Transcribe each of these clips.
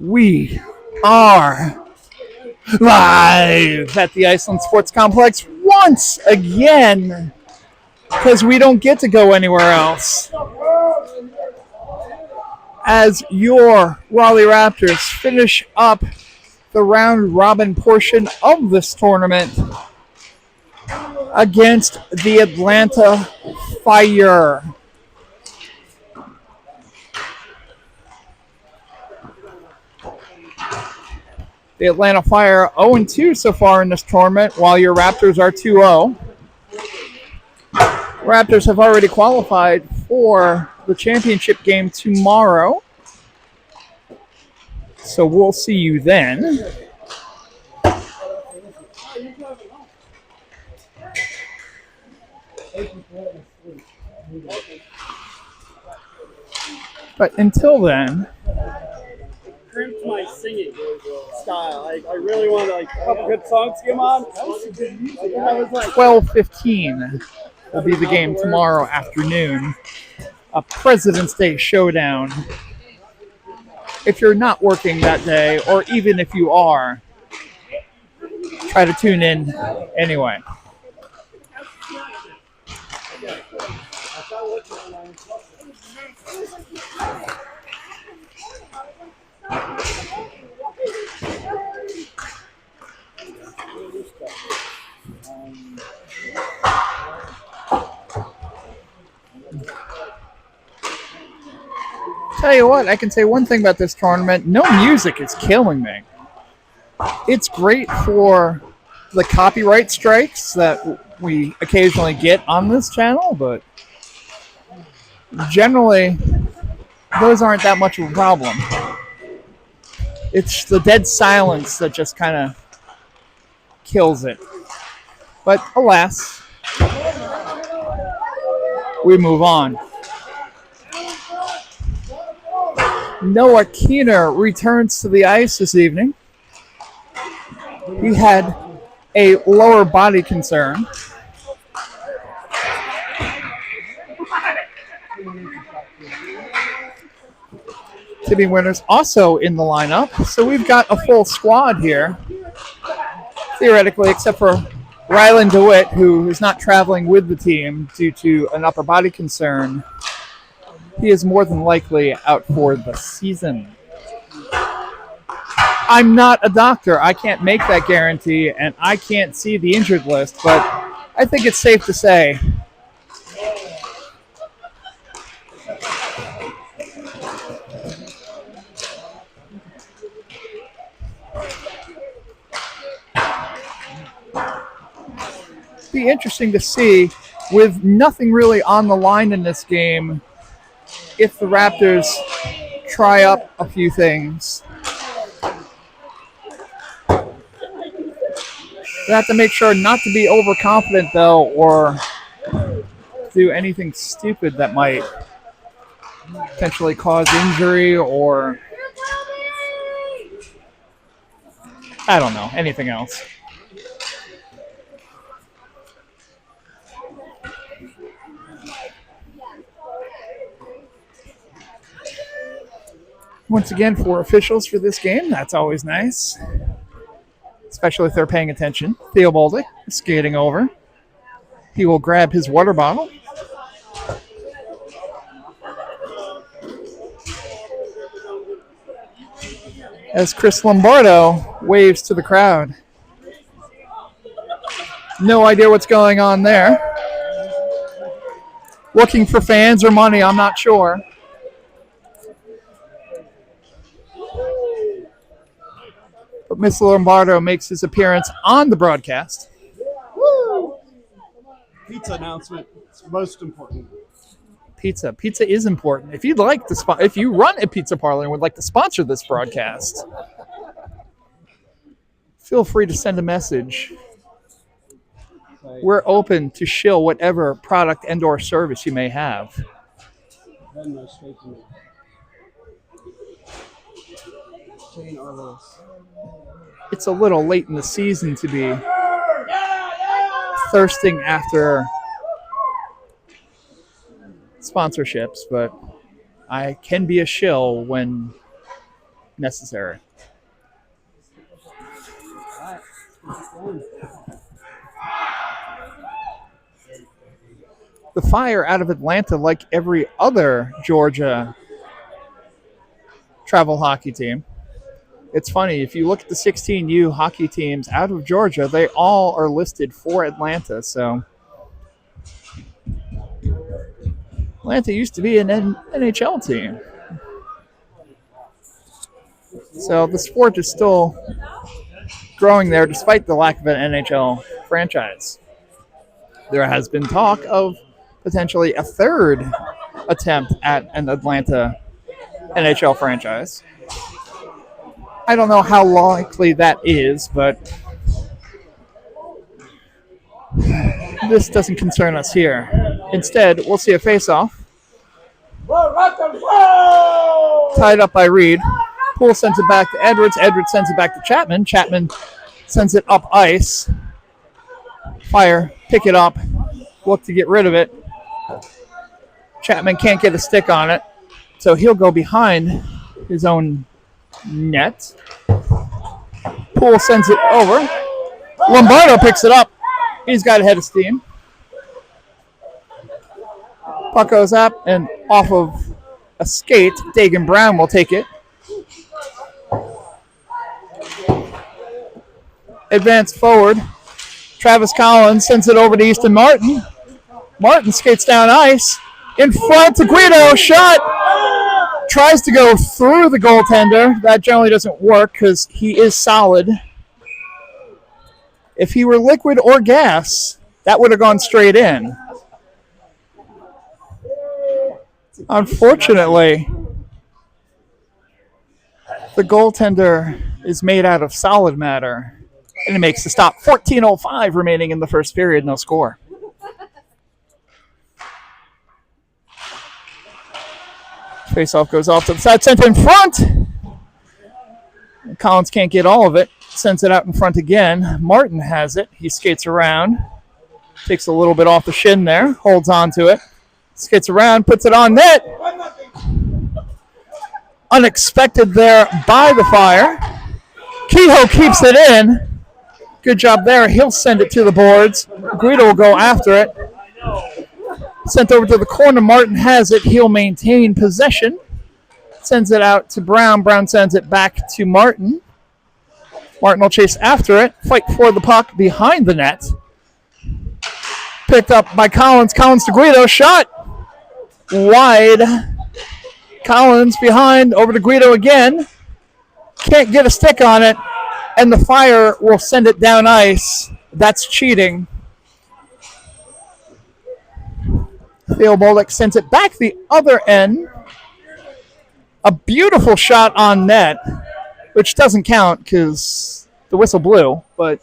We are live at the Iceland Sports Complex once again because we don't get to go anywhere else. As your Raleigh Raptors finish up the round robin portion of this tournament against the Atlanta Fire. The Atlanta Fire 0-2 so far in this tournament, while your Raptors are 2-0. Raptors have already qualified for the championship game tomorrow. So we'll see you then. But until then, crimped my singing style. I really wanted a couple good songs to come on. 12:15 will be the game tomorrow afternoon. A President's Day showdown. If you're not working that day, or even if you are, try to tune in anyway. Tell you what, I can say one thing about this tournament. No music is killing me. It's great for the copyright strikes that we occasionally get on this channel, but generally, those aren't that much of a problem. It's the dead silence that just kind of kills it. But alas, we move on. Noah Keener returns to the ice this evening. He had a lower body concern. Timmy Winter's also in the lineup, so we've got a full squad here, theoretically, except for Rylan DeWitt, who is not traveling with the team due to an upper body concern. He is more than likely out for the season. I'm not a doctor. I can't make that guarantee, and I can't see the injured list, but I think it's safe to say be interesting to see, with nothing really on the line in this game, if the Raptors try up a few things. They have to make sure not to be overconfident, though, or do anything stupid that might potentially cause injury or, I don't know, anything else. Once again, for officials for this game, that's always nice, especially if they're paying attention. Theobaldi is skating over. He will grab his water bottle. As Chris Lombardo waves to the crowd. No idea what's going on there. Looking for fans or money, I'm not sure. But Mr. Lombardo makes his appearance on the broadcast. Woo! Pizza announcement. It's most important. Pizza is important. If you'd like to if you run a pizza parlor and would like to sponsor this broadcast, feel free to send a message. We're open to shill whatever product and or service you may have. It's a little late in the season to be thirsting after sponsorships, but I can be a shill when necessary. The Fire out of Atlanta, like every other Georgia travel hockey team. It's funny, if you look at the 16U hockey teams out of Georgia, they all are listed for Atlanta. So Atlanta used to be an NHL team. So the sport is still growing there despite the lack of an NHL franchise. There has been talk of potentially a third attempt at an Atlanta NHL franchise. I don't know how likely that is, but this doesn't concern us here. Instead, we'll see a face-off. Tied up by Reed. Poole sends it back to Edwards. Edwards sends it back to Chapman. Chapman sends it up ice. Fire, pick it up. Look to get rid of it. Chapman can't get a stick on it, so he'll go behind his own net. Poole sends it over. Lombardo picks it up. He's got a head of steam. Puck goes up and off of a skate. Dagan Brown will take it. Advanced forward. Travis Collins sends it over to Easton Martin. Martin skates down ice. In front to Guido. Shot. Tries to go through the goaltender. That generally doesn't work because he is solid. If he were liquid or gas, that would have gone straight in. Unfortunately, the goaltender is made out of solid matter, and it makes the stop. 14:05 remaining in the first period, no score. Faceoff goes off to the side, sent in front. Collins can't get all of it. Sends it out in front again. Martin has it. He skates around. Takes a little bit off the shin there. Holds on to it. Skates around. Puts it on net. Unexpected there by the Fire. Kehoe keeps it in. Good job there. He'll send it to the boards. Guido will go after it. Sent over to the corner. Martin has it. He'll maintain possession. Sends it out to Brown. Brown sends it back to Martin. Martin will chase after it. Fight for the puck behind the net. Picked up by Collins. Collins to Guido. Shot. Wide. Collins behind. Over to Guido again. Can't get a stick on it. And the Fire will send it down ice. That's cheating. Theo Bolduc sends it back the other end. A beautiful shot on net, which doesn't count because the whistle blew, but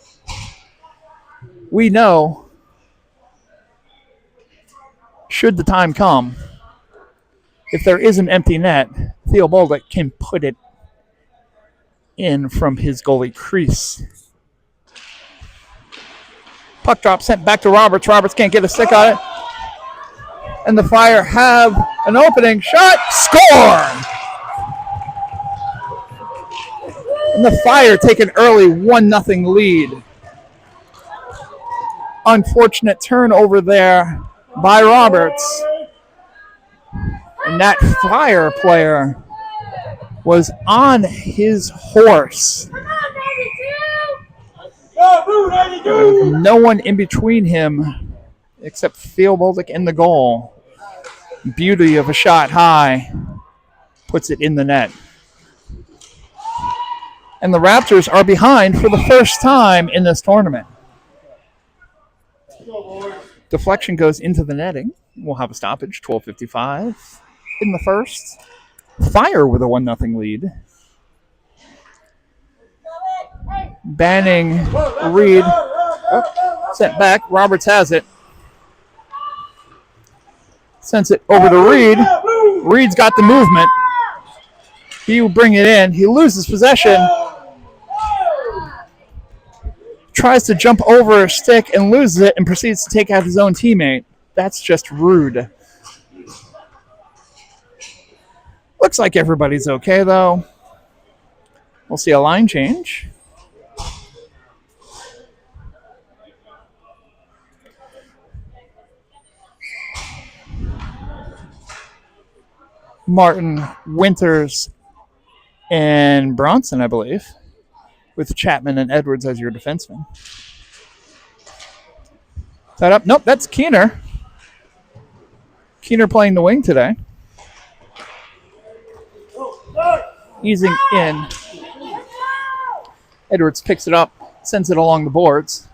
we know, should the time come, if there is an empty net, Theo Bolduc can put it in from his goalie crease. Puck drop sent back to Roberts. Roberts can't get a stick on it. And the Fire have an opening shot. Score! And the Fire take an early 1-0 lead. Unfortunate turnover there by Roberts. And that Fire player was on his horse. No one in between him except Theo Bolduc in the goal. Beauty of a shot high. Puts it in the net. And the Raptors are behind for the first time in this tournament. Deflection goes into the netting. We'll have a stoppage, 12:55 in the first. Fire with a 1-0 lead. Banning Reed. Sent back. Roberts has it. Sends it over to Reed. Reed's got the movement. He will bring it in. He loses possession. Tries to jump over a stick and loses it and proceeds to take out his own teammate. That's just rude. Looks like everybody's okay, though. We'll see a line change. Martin, Winters, and Bronson, I believe, with Chapman and Edwards as your defensemen. That up? Nope, that's Keener. Keener playing the wing today. Easing in. Edwards picks it up, sends it along the boards.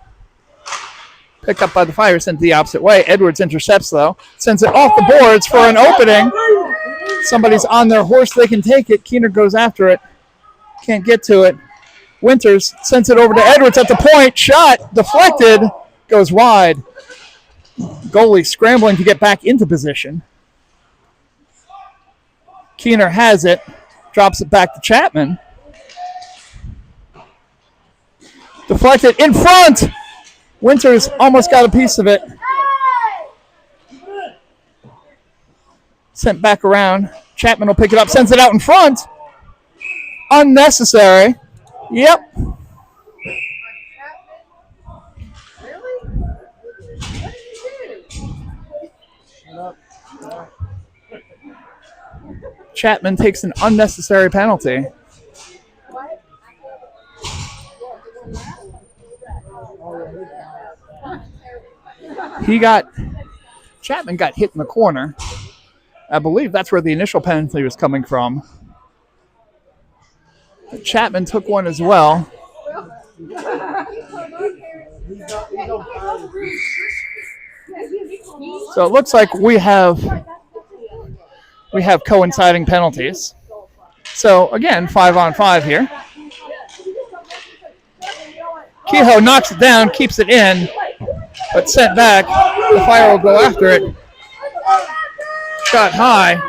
Picked up by the Fire, sent the opposite way. Edwards intercepts, though. Sends it off the boards for an opening. Somebody's on their horse. They can take it. Keener goes after it. Can't get to it. Winters sends it over to Edwards at the point. Shot deflected. Goes wide. Goalie scrambling to get back into position. Keener has it. Drops it back to Chapman. Deflected in front. Winters almost got a piece of it. Sent back around. Chapman will pick it up. Sends it out in front. Unnecessary. Yep. Chapman takes an unnecessary penalty. Chapman got hit in the corner. I believe that's where the initial penalty was coming from. Chapman took one as well. So it looks like we have coinciding penalties. So again, 5-on-5 here. Kehoe knocks it down, keeps it in, but sent back. The Fire will go after it. Shot high.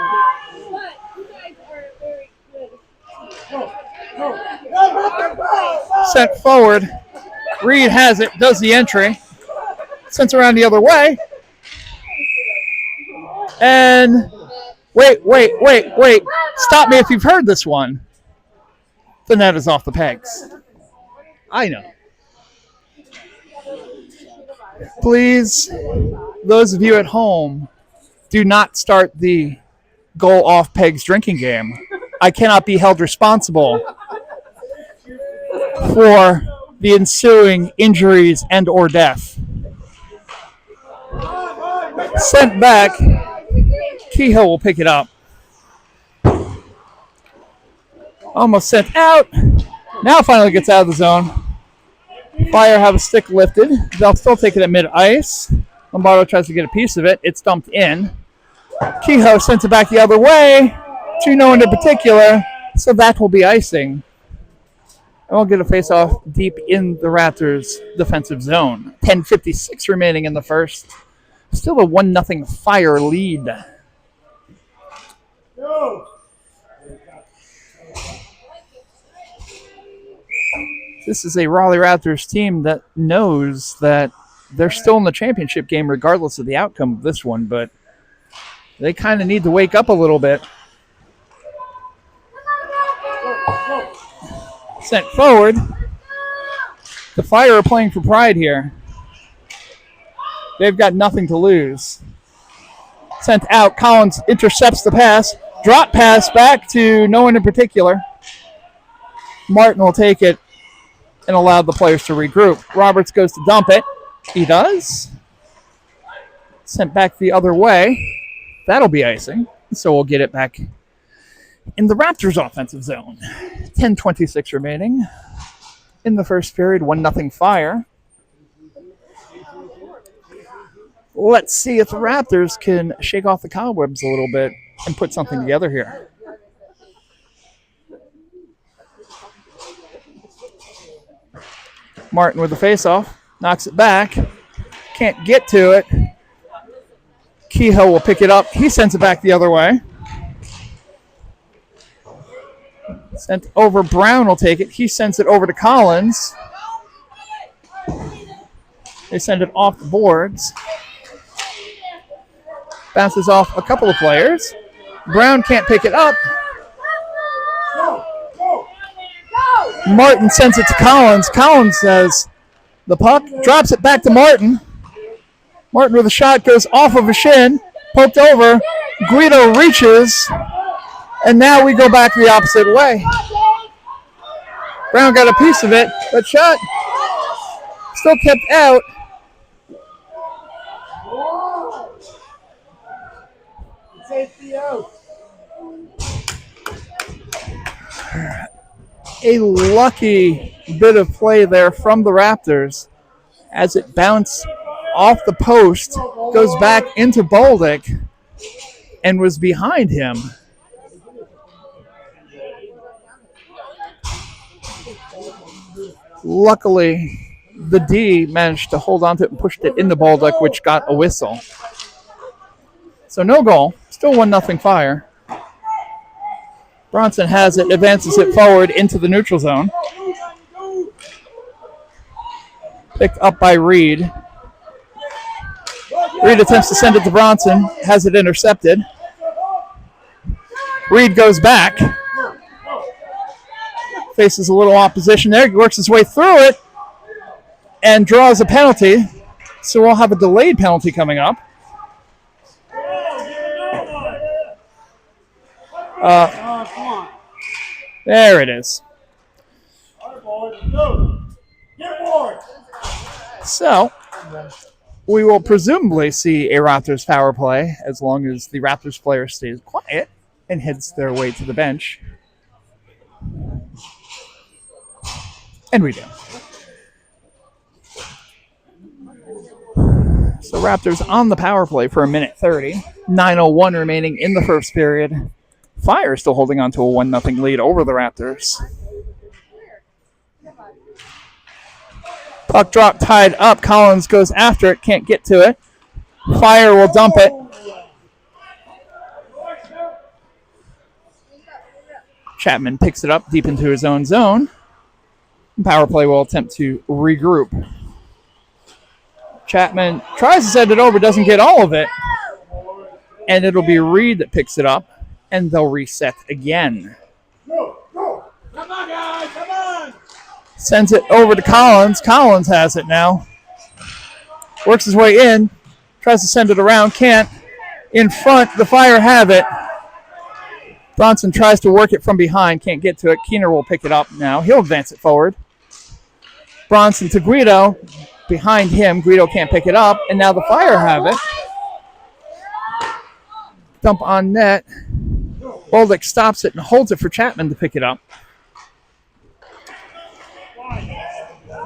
Sent forward. Reed has it, does the entry. Sends around the other way. And wait. Stop me if you've heard this one. The net is off the pegs. I know. Please, those of you at home, do not start the goal off pegs drinking game. I cannot be held responsible for the ensuing injuries and or death. Sent back. Kehoe will pick it up. Almost sent out. Now finally gets out of the zone. Fire have a stick lifted. They'll still take it at mid-ice. Lombardo tries to get a piece of it. It's dumped in. Kehoe sends it back the other way to no one in particular, so that will be icing. And we'll get a face-off deep in the Raptors' defensive zone. 10:56 remaining in the first. Still a 1-0 Fire lead. This is a Raleigh Raptors team that knows that they're still in the championship game regardless of the outcome of this one, but they kind of need to wake up a little bit. Sent forward. The Fire are playing for pride here. They've got nothing to lose. Sent out. Collins intercepts the pass. Drop pass back to no one in particular. Martin will take it and allow the players to regroup. Roberts goes to dump it. He does. Sent back the other way. That'll be icing. So we'll get it back in the Raptors' offensive zone. 10:26 remaining in the first period. 1-0 Fire. Let's see if the Raptors can shake off the cobwebs a little bit and put something together here. Martin with the face-off. Knocks it back. Can't get to it. Kehoe will pick it up. He sends it back the other way. Sent over. Brown will take it. He sends it over to Collins. They send it off the boards. Bounces off a couple of players. Brown can't pick it up. Martin sends it to Collins. Collins says the puck, drops it back to Martin. Martin with a shot, goes off of a shin, poked over. Guido reaches, and now we go back the opposite way. Brown got a piece of it, but shot still kept out. A lucky bit of play there from the Raptors as it bounced off the post, goes back into Bolduc, and was behind him. Luckily, the D managed to hold on to it and pushed it into Bolduc, which got a whistle. So no goal. Still 1-0 Fire. Bronson has it, advances it forward into the neutral zone. Picked up by Reed. Reed attempts to send it to Bronson, has it intercepted. Reed goes back. Faces a little opposition there, works his way through it, and draws a penalty. So we'll have a delayed penalty coming up. There it is. So, we will presumably see a Raptors power play as long as the Raptors player stays quiet and heads their way to the bench. And we do. So Raptors on the power play for 1:30. 9:01 remaining in the first period. Fire still holding on to a 1-0 lead over the Raptors. Puck drop tied up. Collins goes after it. Can't get to it. Fire will dump it. Chapman picks it up deep into his own zone. Power play will attempt to regroup. Chapman tries to send it over, doesn't get all of it. And it'll be Reed that picks it up. And they'll reset again. Come on, guys, come on! Sends it over to Collins. Collins has it now. Works his way in. Tries to send it around. Can't. In front, the Fire have it. Bronson tries to work it from behind. Can't get to it. Keener will pick it up now. He'll advance it forward. Bronson to Guido. Behind him. Guido can't pick it up. And now the Fire have it. Dump on net. Bolduc stops it and holds it for Chapman to pick it up.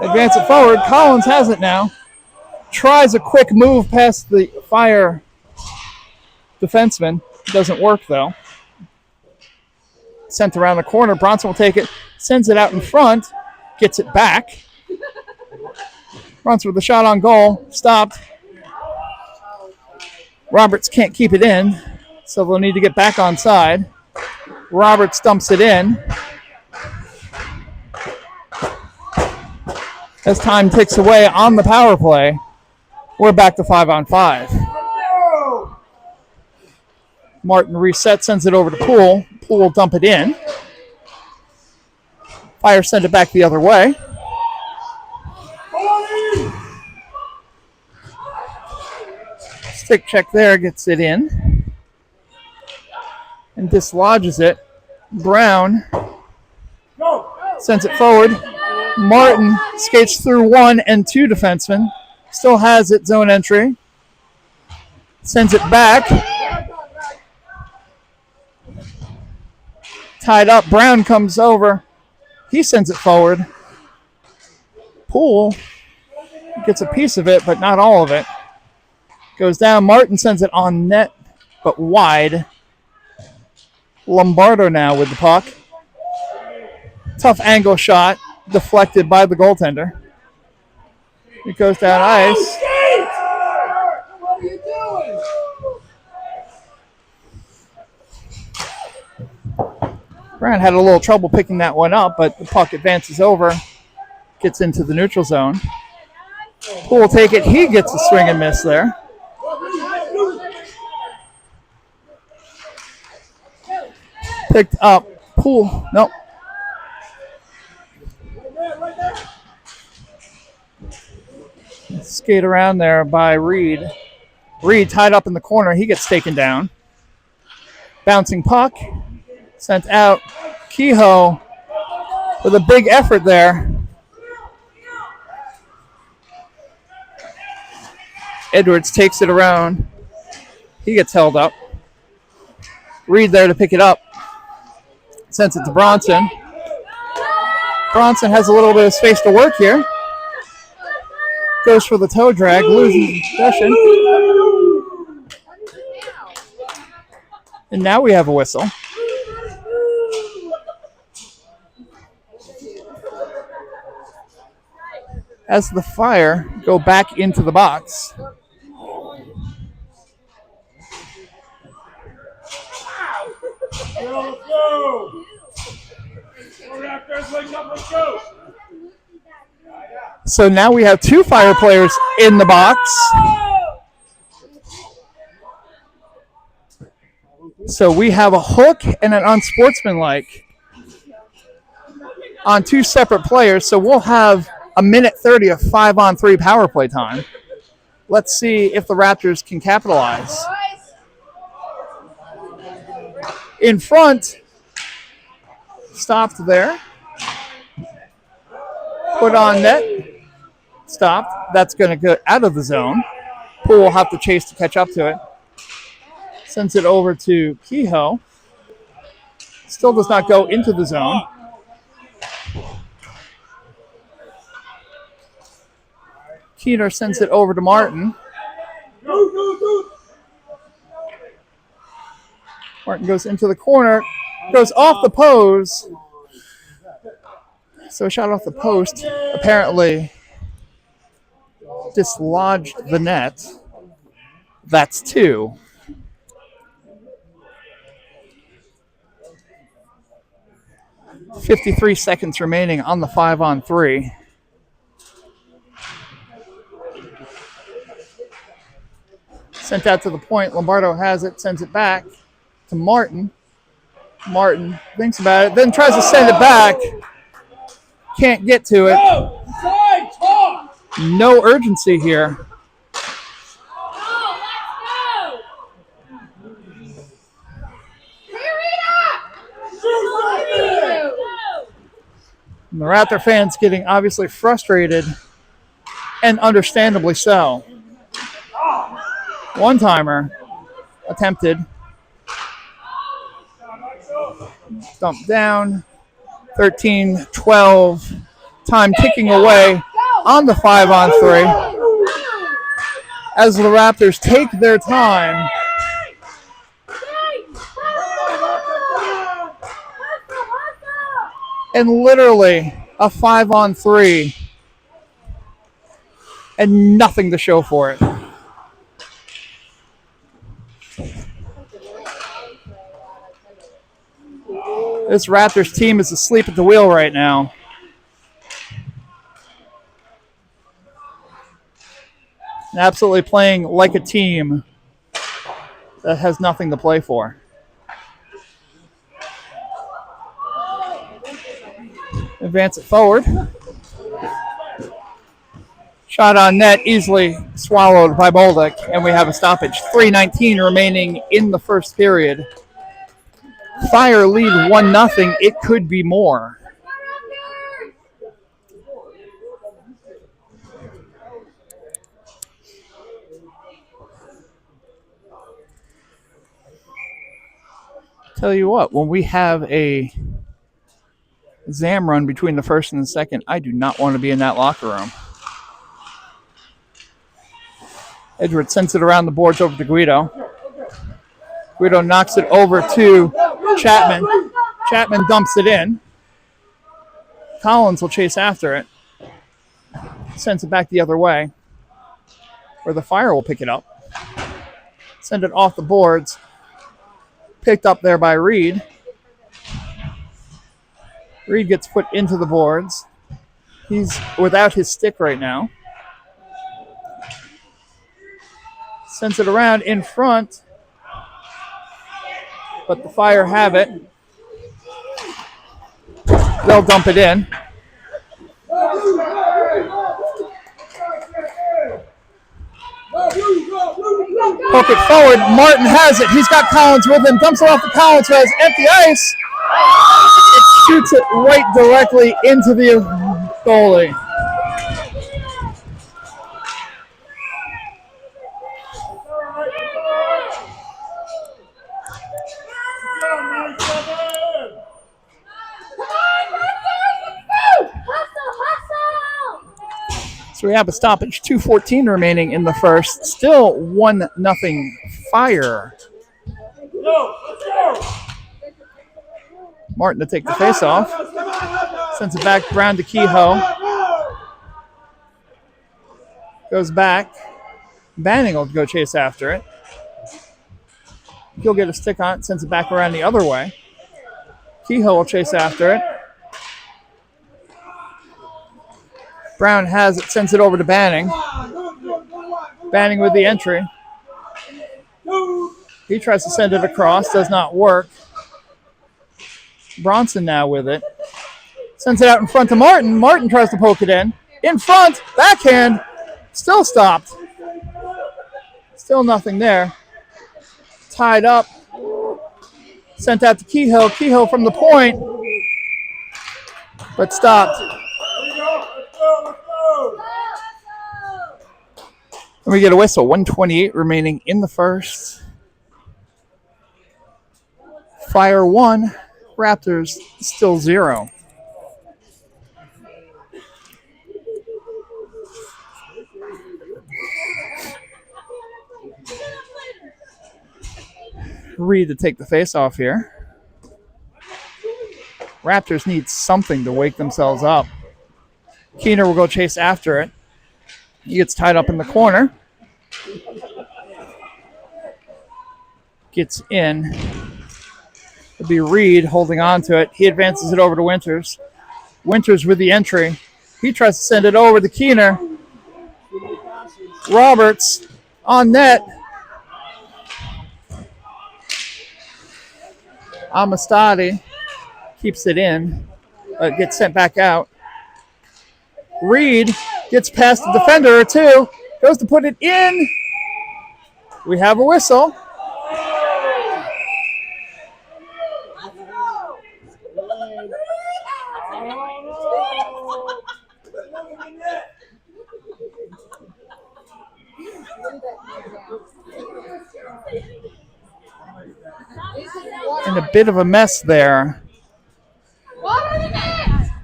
Advance it forward. Collins has it now. Tries a quick move past the Fire defenseman. Doesn't work, though. Sent around the corner. Bronson will take it. Sends it out in front. Gets it back. Bronson with a shot on goal. Stopped. Roberts can't keep it in. So they'll need to get back on side. Roberts dumps it in. As time ticks away on the power play, we're back to 5-on-5. Martin resets, sends it over to Poole. Poole will dump it in. Fire send it back the other way. Stick check there, gets it in. And dislodges it. Brown sends it forward. Martin skates through 1 and 2 defensemen. Still has it, zone entry. Sends it back. Tied up. Brown comes over. He sends it forward. Poole gets a piece of it, but not all of it. Goes down. Martin sends it on net, but wide. Lombardo now with the puck. Tough angle shot, deflected by the goaltender. It goes down ice. What are you doing? Brown had a little trouble picking that one up, but the puck advances over, gets into the neutral zone. Poole will take it. He gets a swing and miss there. Picked up. Poole. Nope. Skate around there by Reed. Reed tied up in the corner. He gets taken down. Bouncing puck. Sent out. Kehoe with a big effort there. Edwards takes it around. He gets held up. Reed there to pick it up. Sends it to Bronson. Bronson has a little bit of space to work here. Goes for the toe drag, loses possession. And now we have a whistle. As the Fire go back into the box. Let's go! Raptors, wake up, let's go! So now we have 2 Fire players in the box. So we have a hook and an unsportsmanlike on 2 separate players. So we'll have a minute 30 of 5-on-3 power play time. Let's see if the Raptors can capitalize. In front, stopped there. Put on net, stopped. That's going to go out of the zone. Poole will have to chase to catch up to it. Sends it over to Kehoe. Still does not go into the zone. Keener sends it over to Martin. Martin goes into the corner, goes off the post. So a shot off the post apparently dislodged the net. That's 2. .53 seconds remaining on the 5-on-3. Sent out to the point. Lombardo has it, sends it back to Martin. Martin thinks about it, then tries to send it back. Can't get to it. No urgency here. And the Raptor fans getting obviously frustrated, and understandably so. One-timer attempted. Dumped down. 13-12. Time ticking away on the 5-on-3. As the Raptors take their time. And literally a 5-on-3. And nothing to show for it. This Raptors team is asleep at the wheel right now. And absolutely playing like a team that has nothing to play for. Advance it forward. Shot on net, easily swallowed by Bolduc, and we have a stoppage. 3:19 remaining in the first period. Fire lead 1-0. It could be more. Tell you what, when we have a Zam run between the first and the second, I do not want to be in that locker room. Edwards sends it around the boards over to Guido. Guido knocks it over to Chapman. Chapman dumps it in. Collins will chase after it. Sends it back the other way, where the Fire will pick it up. Send it off the boards. Picked up there by Reed. Reed gets put into the boards. He's without his stick right now. Sends it around in front. But the Fire have it. They'll dump it in. Poke it forward. Martin has it. He's got Collins with him. Dumps it off to Collins, who has empty ice. It shoots it right directly into the goalie. So we have a stoppage. 2:14 remaining in the first. Still 1-0 Fire. Martin to take the face-off. Sends it back. Brown to Kehoe. Goes back. Banning will go chase after it. He'll get a stick on it. Sends it back around the other way. Kehoe will chase after it. Brown has it, sends it over to Banning. Banning with the entry. He tries to send it across, does not work. Bronson now with it. Sends it out in front to Martin. Martin tries to poke it in. In front, backhand, still stopped. Still nothing there. Tied up. Sent out to Kehoe. Kehoe from the point, but stopped. And we get a whistle. 1:28 remaining in the first. Fire 1, Raptors still 0. Reed to take the face off here. Raptors need something to wake themselves up. Keener will go chase after it. He gets tied up in the corner. Gets in. It'll be Reed holding on to it. He advances it over to Winters. Winters with the entry. He tries to send it over to Keener. Roberts on net. Amistadi keeps it in, but gets sent back out. Reed gets past the defender or two, goes to put it in. We have a whistle. And a bit of a mess there.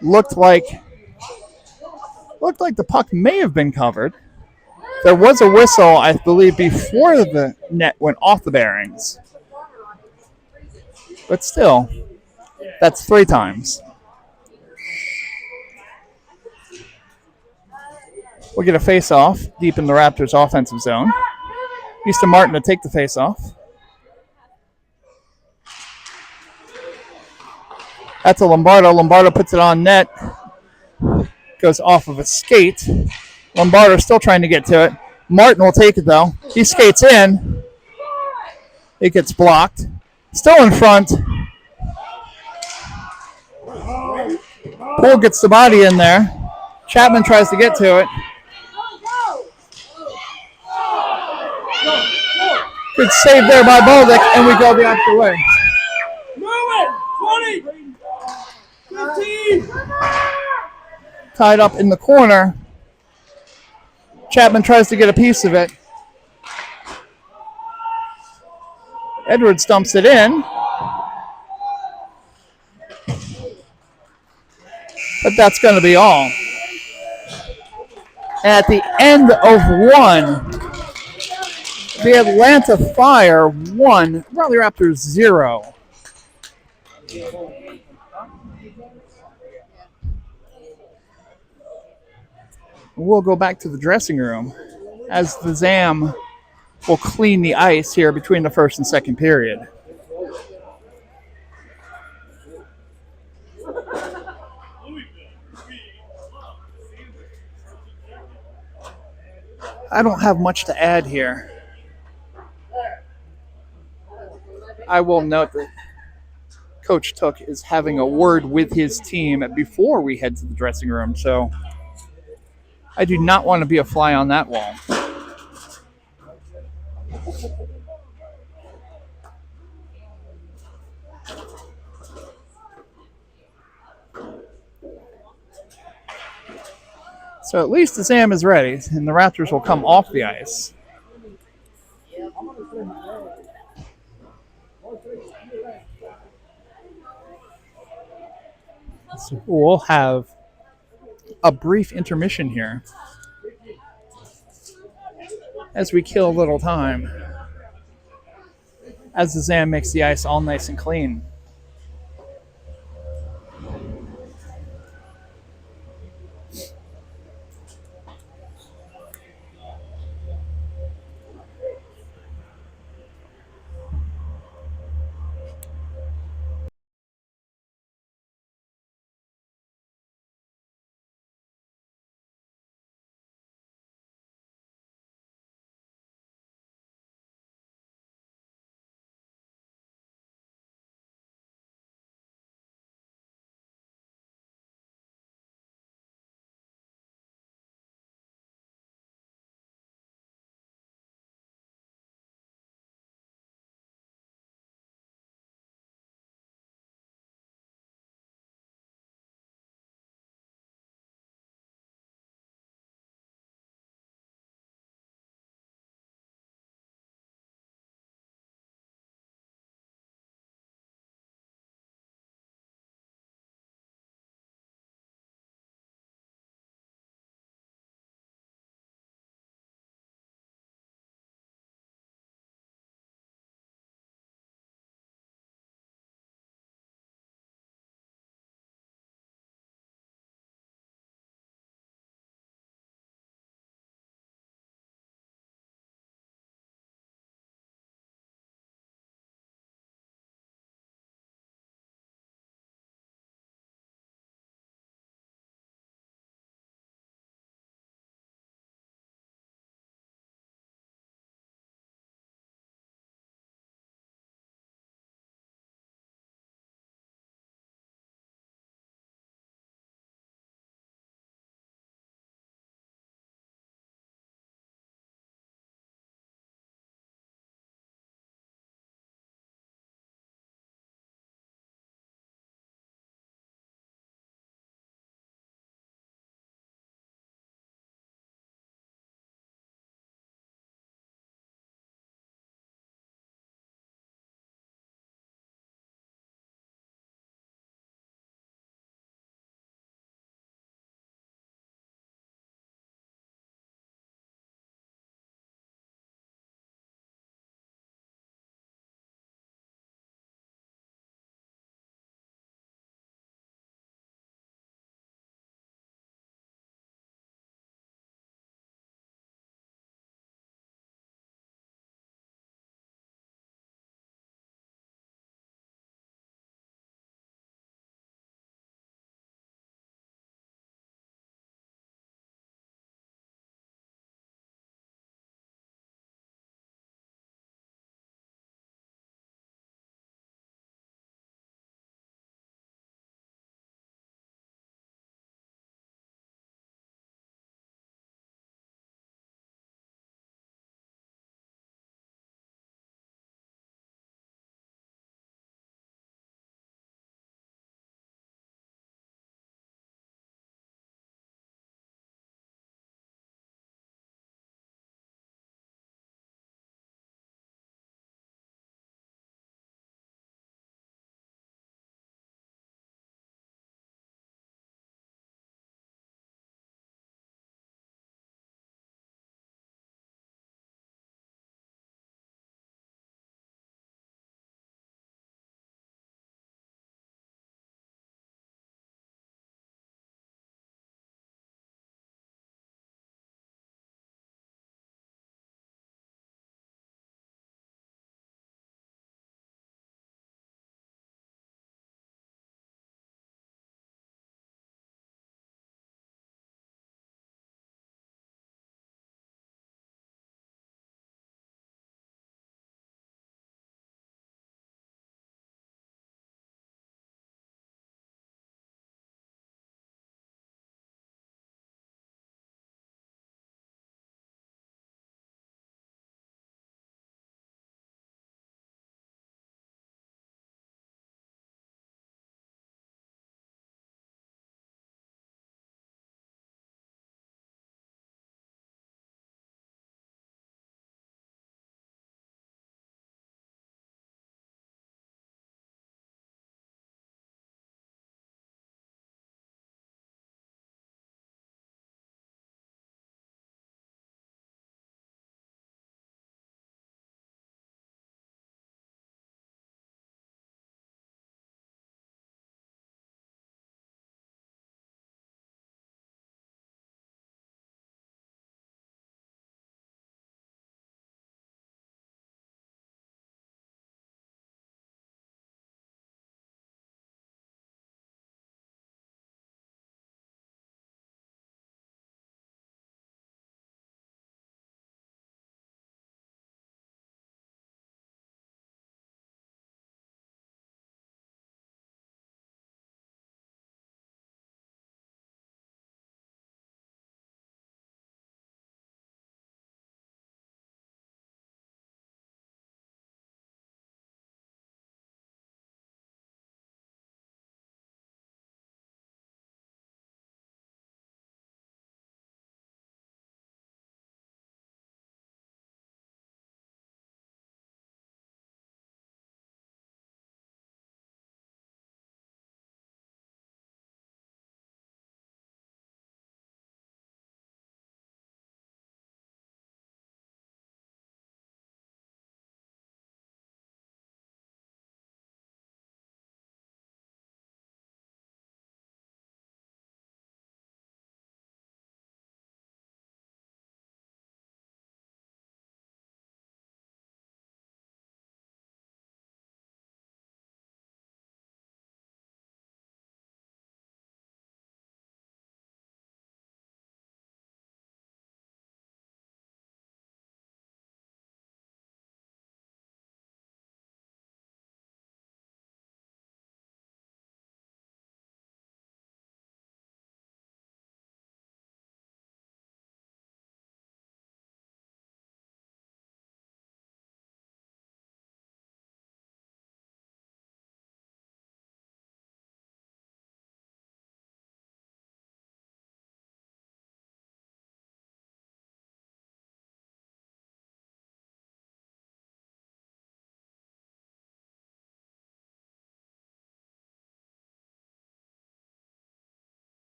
Looked like the puck may have been covered. There was a whistle, I believe, before the net went off the bearings. But still, that's 3 times. We'll get a face-off deep in the Raptors' offensive zone. Easton Martin to take the face-off. That's a Lombardo. Lombardo puts it on net. Goes off of a skate. Lombardo still trying to get to it. Martin will take it, though. He skates in. It gets blocked. Still in front. Poole gets the body in there. Chapman tries to get to it. Good save there by Boldick, and we go the opposite way. Move it! 20! 15! Tied up in the corner. Chapman tries to get a piece of it. Edwards dumps it in. But that's going to be all. At the end of 1, the Atlanta Fire 1, Raleigh Raptors 0. We'll go back to the dressing room as the ZAM will clean the ice here between the first and second period. I don't have much to add here. I will note that Coach Took is having a word with his team before we head to the dressing room, so I do not want to be a fly on that wall. So at least the Zam is ready, and the Raptors will come off the ice. So we'll have a brief intermission here as we kill a little time as the Zam makes the ice all nice and clean.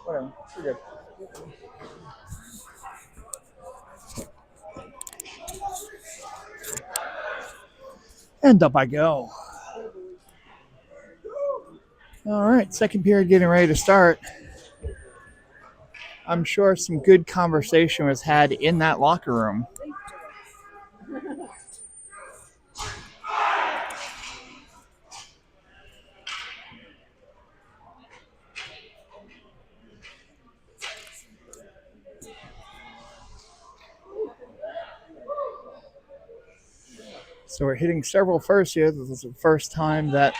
Whatever. We're good. And up I go. All right, second period getting ready to start. I'm sure some good conversation was had in that locker room. So we're hitting several firsts here. This is the first time that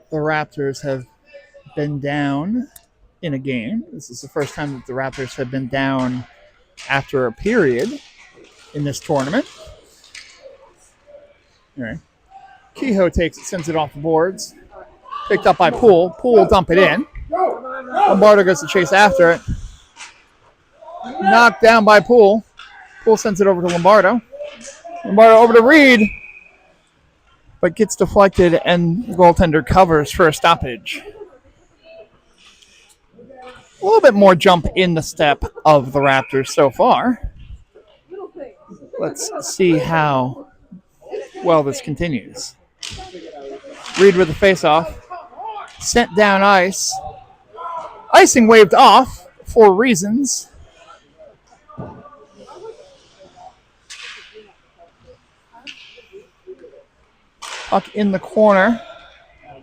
the Raptors have been down in a game. This is the first time that the Raptors have been down after a period in this tournament. All right. Kehoe takes it, sends it off the boards. Picked up by Poole. Poole will dump it in. Lombardo goes to chase after it. Knocked down by Poole. Poole sends it over to Lombardo. Lombardo over to Reed, but gets deflected, and the goaltender covers for a stoppage. A little bit more jump in the step of the Raptors so far. Let's see how well this continues. Reed with the face-off. Sent down ice. Icing waved off for reasons. Puck in the corner.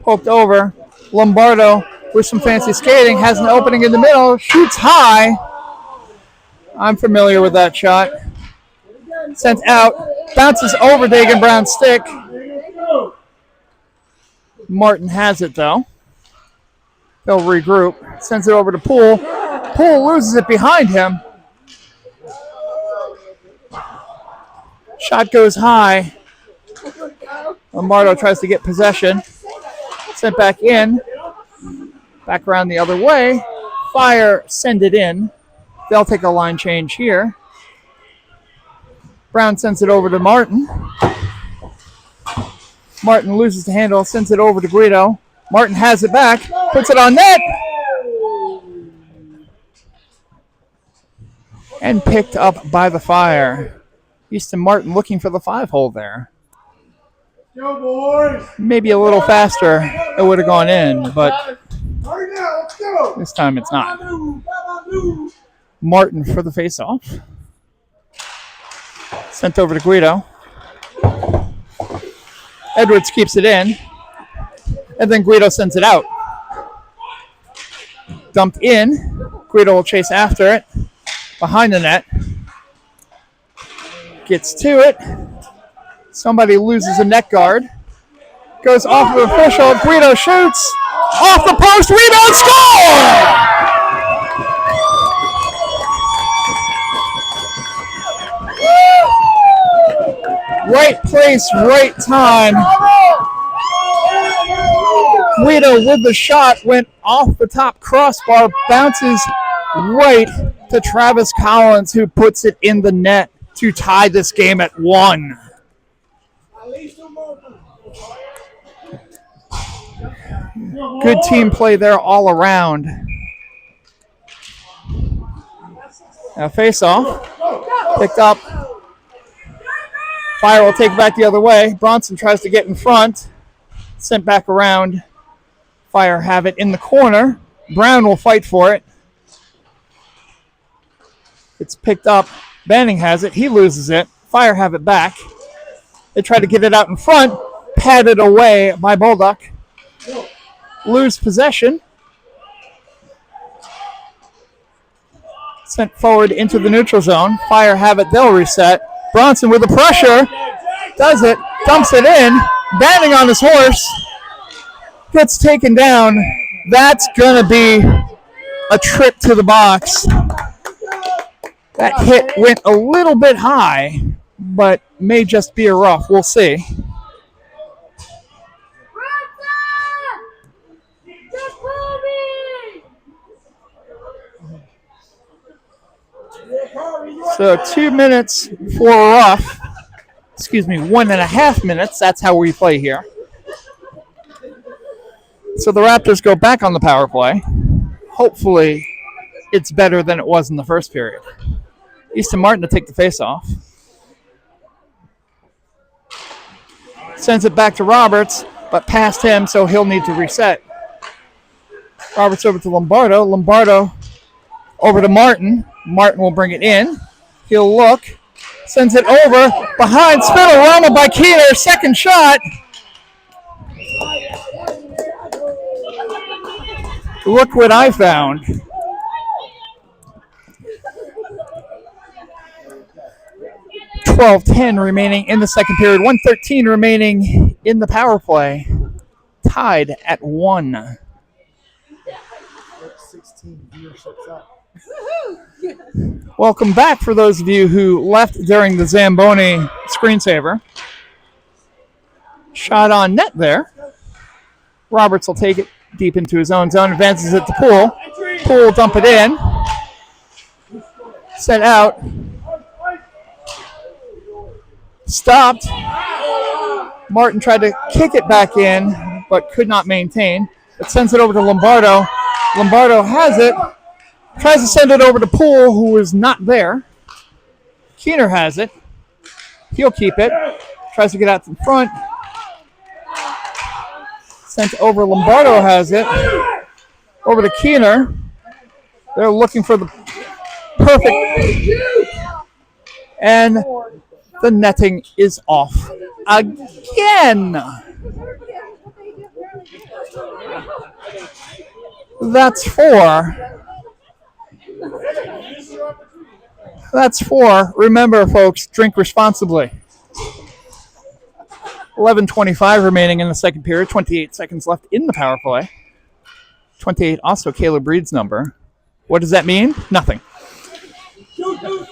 Poked over. Lombardo with some fancy skating. Has an opening in the middle. Shoots high. I'm familiar with that shot. Sent out. Bounces over Dagan Brown's stick. Martin has it, though. They'll regroup. Sends it over to Poole. Poole loses it behind him. Shot goes high. Lombardo tries to get possession. Sent back in. Back around the other way. Fire send it in. They'll take a line change here. Brown sends it over to Martin. Martin loses the handle, sends it over to Guido. Martin has it back, puts it on net. And picked up by the Fire. Easton Martin looking for the 5-hole there. Maybe a little faster, it would have gone in, but this time it's not. Martin for the face-off. Sent over to Guido. Edwards keeps it in. And then Guido sends it out. Dumped in. Guido will chase after it. Behind the net. Gets to it. Somebody loses a net guard. Goes off of the official. Guido shoots. Off the post. Rebound. Score! Right place, right time. Guido with the shot went off the top crossbar, bounces right to Travis Collins, who puts it in the net to tie this game at 1. Good team play there all around. Now face off. Picked up. Fire will take it back the other way. Bronson tries to get in front. Sent back around. Fire have it in the corner. Brown will fight for it. It's picked up. Banning has it. He loses it. Fire have it back. They try to get it out in front. Padded away by Bolduc. Lose possession. Sent forward into the neutral zone. Fire have it. They'll reset. Bronson with the pressure. Does it. Dumps it in. Banning on his horse. Gets taken down. That's going to be a trip to the box. That hit went a little bit high, but may just be a rough. We'll see. So 2 minutes for a rough. 1.5 minutes. That's how we play here. So the Raptors go back on the power play. hopefully it's better than it was in the first period. Easton Martin to take the face-off. Sends it back to Roberts, but past him, so he'll need to reset. Roberts over to Lombardo. Lombardo over to Martin. Martin will bring it in. He'll look. Sends it over. Behind Spinorama by Keener. Second shot. Look what I found. .12:10 remaining in the second period. 1:13 remaining in the power play. Tied at 1. 16 viewerships up. Welcome back for those of you who left during the Zamboni screensaver. Shot on net there. Roberts will take it deep into his own zone, advances it to Poole. Poole will dump it in. Set out. Stopped. Martin tried to kick it back in, but could not maintain. It sends it over to Lombardo. Lombardo has it. Tries to send it over to Poole, who is not there. Keener has it. He'll keep it. Tries to get out in front. Sent over. Lombardo has it. Over to Keener. They're looking for the perfect. And the netting is off again. That's 4. That's 4. Remember, folks, drink responsibly. 11:25 remaining in the second period. 28 seconds left in the power play. 28, also Caleb Reed's number. What does that mean? Nothing.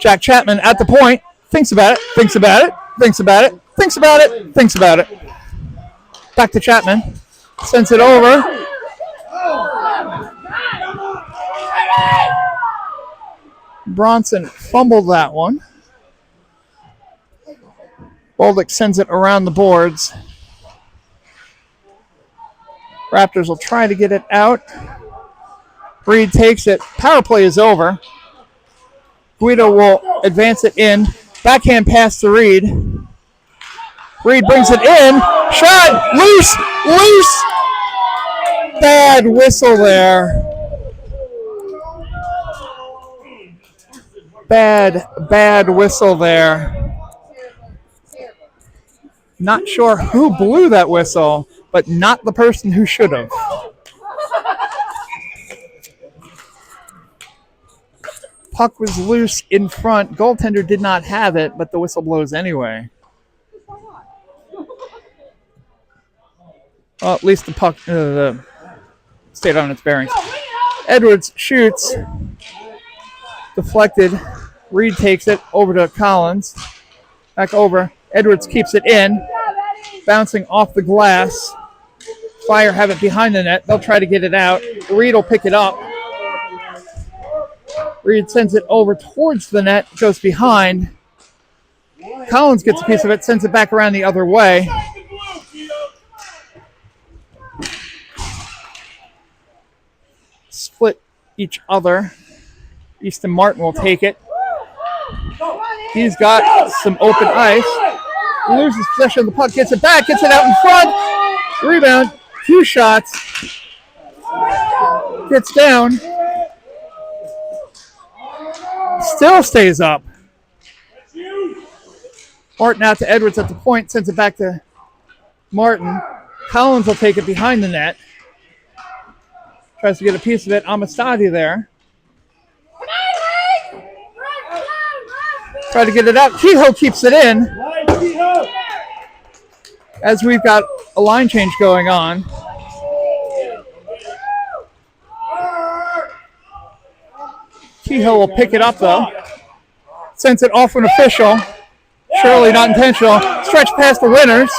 Jack Chapman at the point. Thinks about it. Thinks about it. Thinks about it. Thinks about it. Thinks about it. Back to Chapman. Sends it over. Bronson fumbled that one. Bolduc sends it around the boards. Raptors will try to get it out. Reed takes it. Power play is over. Guido will advance it in. Backhand pass to Reed. Reed brings it in. Shot! Loose! Loose! Bad whistle there. Bad whistle there. Not sure who blew that whistle, but not the person who should have. Puck was loose in front. Goaltender did not have it, but the whistle blows anyway. Well, at least the puck stayed on its bearings. Edwards shoots. Deflected. Reed takes it over to Collins. Back over. Edwards keeps it in. Bouncing off the glass. Fire have it behind the net. They'll try to get it out. Reed will pick it up. Reed sends it over towards the net. Goes behind. Collins gets a piece of it. Sends it back around the other way. Split each other. Easton Martin will take it. He's got some open ice. Loses possession of the puck. Gets it back. Gets it out in front. Rebound. 2 shots. Gets down. Still stays up. Martin out to Edwards at the point. Sends it back to Martin. Collins will take it behind the net. Tries to get a piece of it. Amistadi there. Try to get it out. Kehoe keeps it in. As we've got a line change going on. Kehoe will pick it up, though. Sends it off an official. Surely not intentional. Stretch past the Winters.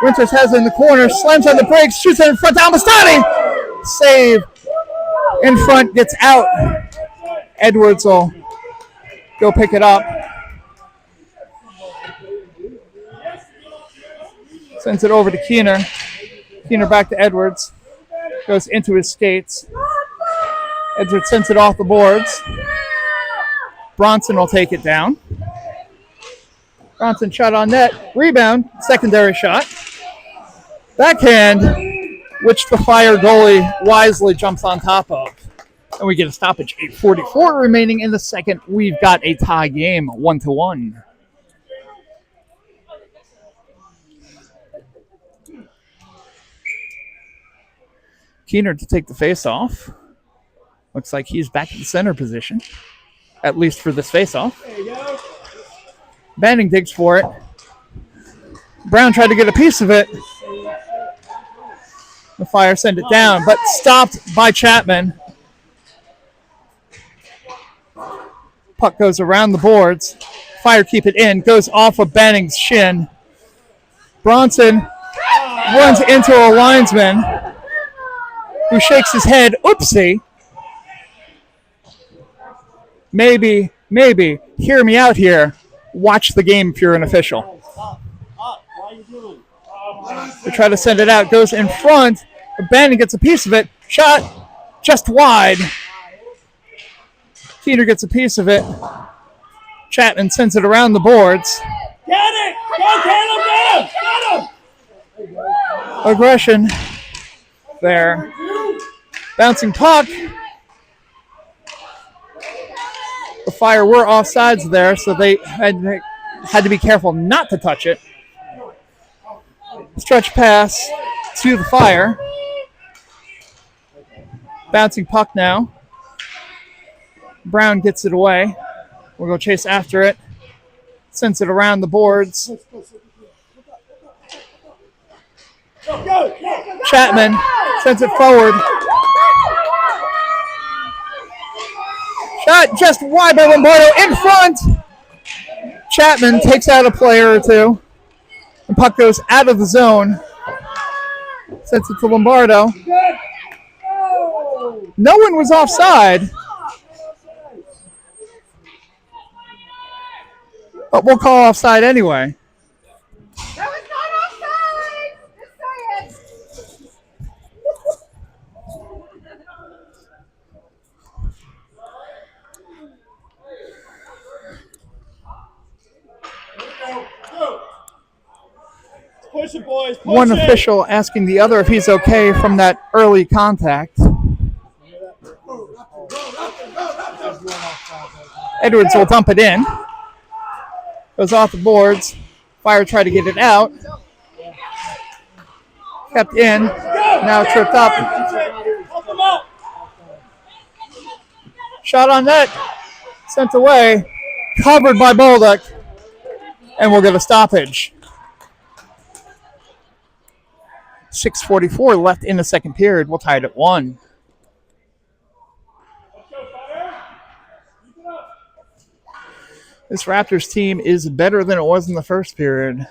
Winters has it in the corner. Slams on the brakes. Shoots it in front to Amistadi. Save. In front. Gets out. Edwards will go pick it up. Sends it over to Keener. Keener back to Edwards. Goes into his skates. Edwards sends it off the boards. Bronson will take it down. Bronson shot on net. Rebound. Secondary shot. Backhand, which the Fire goalie wisely jumps on top of. And we get a stoppage. 8:44 remaining in the second. We've got a tie game, 1-1. Keener to take the face-off. Looks like he's back in the center position, at least for this face-off. Banning digs for it. Brown tried to get a piece of it. The Fire send it down, but stopped by Chapman. Puck goes around the boards. Fire keep it in. Goes off of Banning's shin. Bronson runs into a linesman who shakes his head. Oopsie. Maybe, hear me out here. Watch the game if you're an official. They try to send it out. Goes in front. Banning gets a piece of it. Shot just wide. Keener gets a piece of it. Chapman sends it around the boards. Get it! Go get him! Get him! Aggression there. Bouncing puck. The Fire were offsides there, so they had to be careful not to touch it. Stretch pass to the Fire. Bouncing puck now. Brown gets it away. We'll go chase after it. Sends it around the boards. Chapman sends it forward. Shot just wide by Lombardo in front. Chapman takes out a player or two. The puck goes out of the zone. Sends it to Lombardo. No one was offside. But we'll call offside anyway. That was not offside! Just say it. Push it, boys. Push One it. official asking the other if he's okay from that early contact. Edwards will dump it in. Goes off the boards. Fire tried to get it out. Kept in. Now tripped up. Help him out. Shot on net. Sent away. Covered by Bolduc. And we'll get a stoppage. 6:44 left in the second period. We'll tie it at 1. This Raptors team is better than it was in the first period,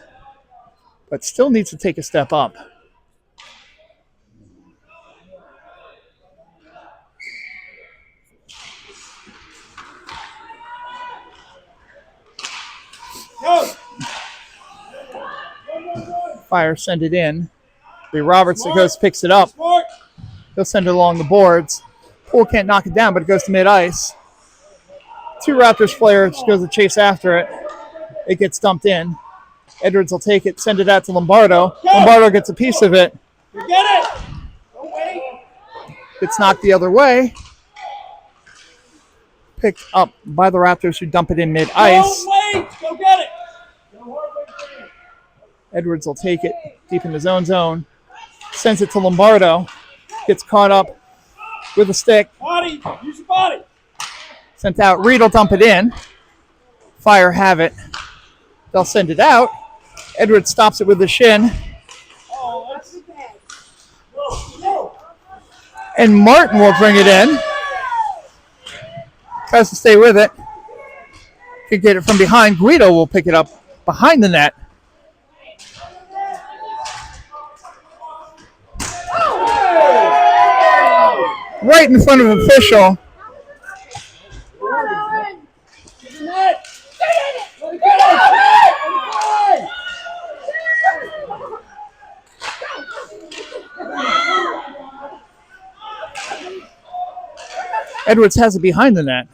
but still needs to take a step up. Fire send it in. The Roberts that goes picks it up. He'll send it along the boards. Poole can't knock it down, but it goes to mid-ice. 2 Raptors players goes to chase after it. It gets dumped in. Edwards will take it, send it out to Lombardo. Lombardo gets a piece of it. Get it! Don't wait. Gets knocked the other way. Picked up by the Raptors who dump it in mid-ice. Don't wait! Go get it! Edwards will take it deep in his own zone. Sends it to Lombardo. Gets caught up with a stick. Body! Use your body! Sent out. Reed will dump it in. Fire have it. They'll send it out. Edwards stops it with the shin. Oh, that's And Martin will bring it in. Tries to stay with it. Could get it from behind. Guido will pick it up behind the net. Right in front of an official. Edwards has it behind the net.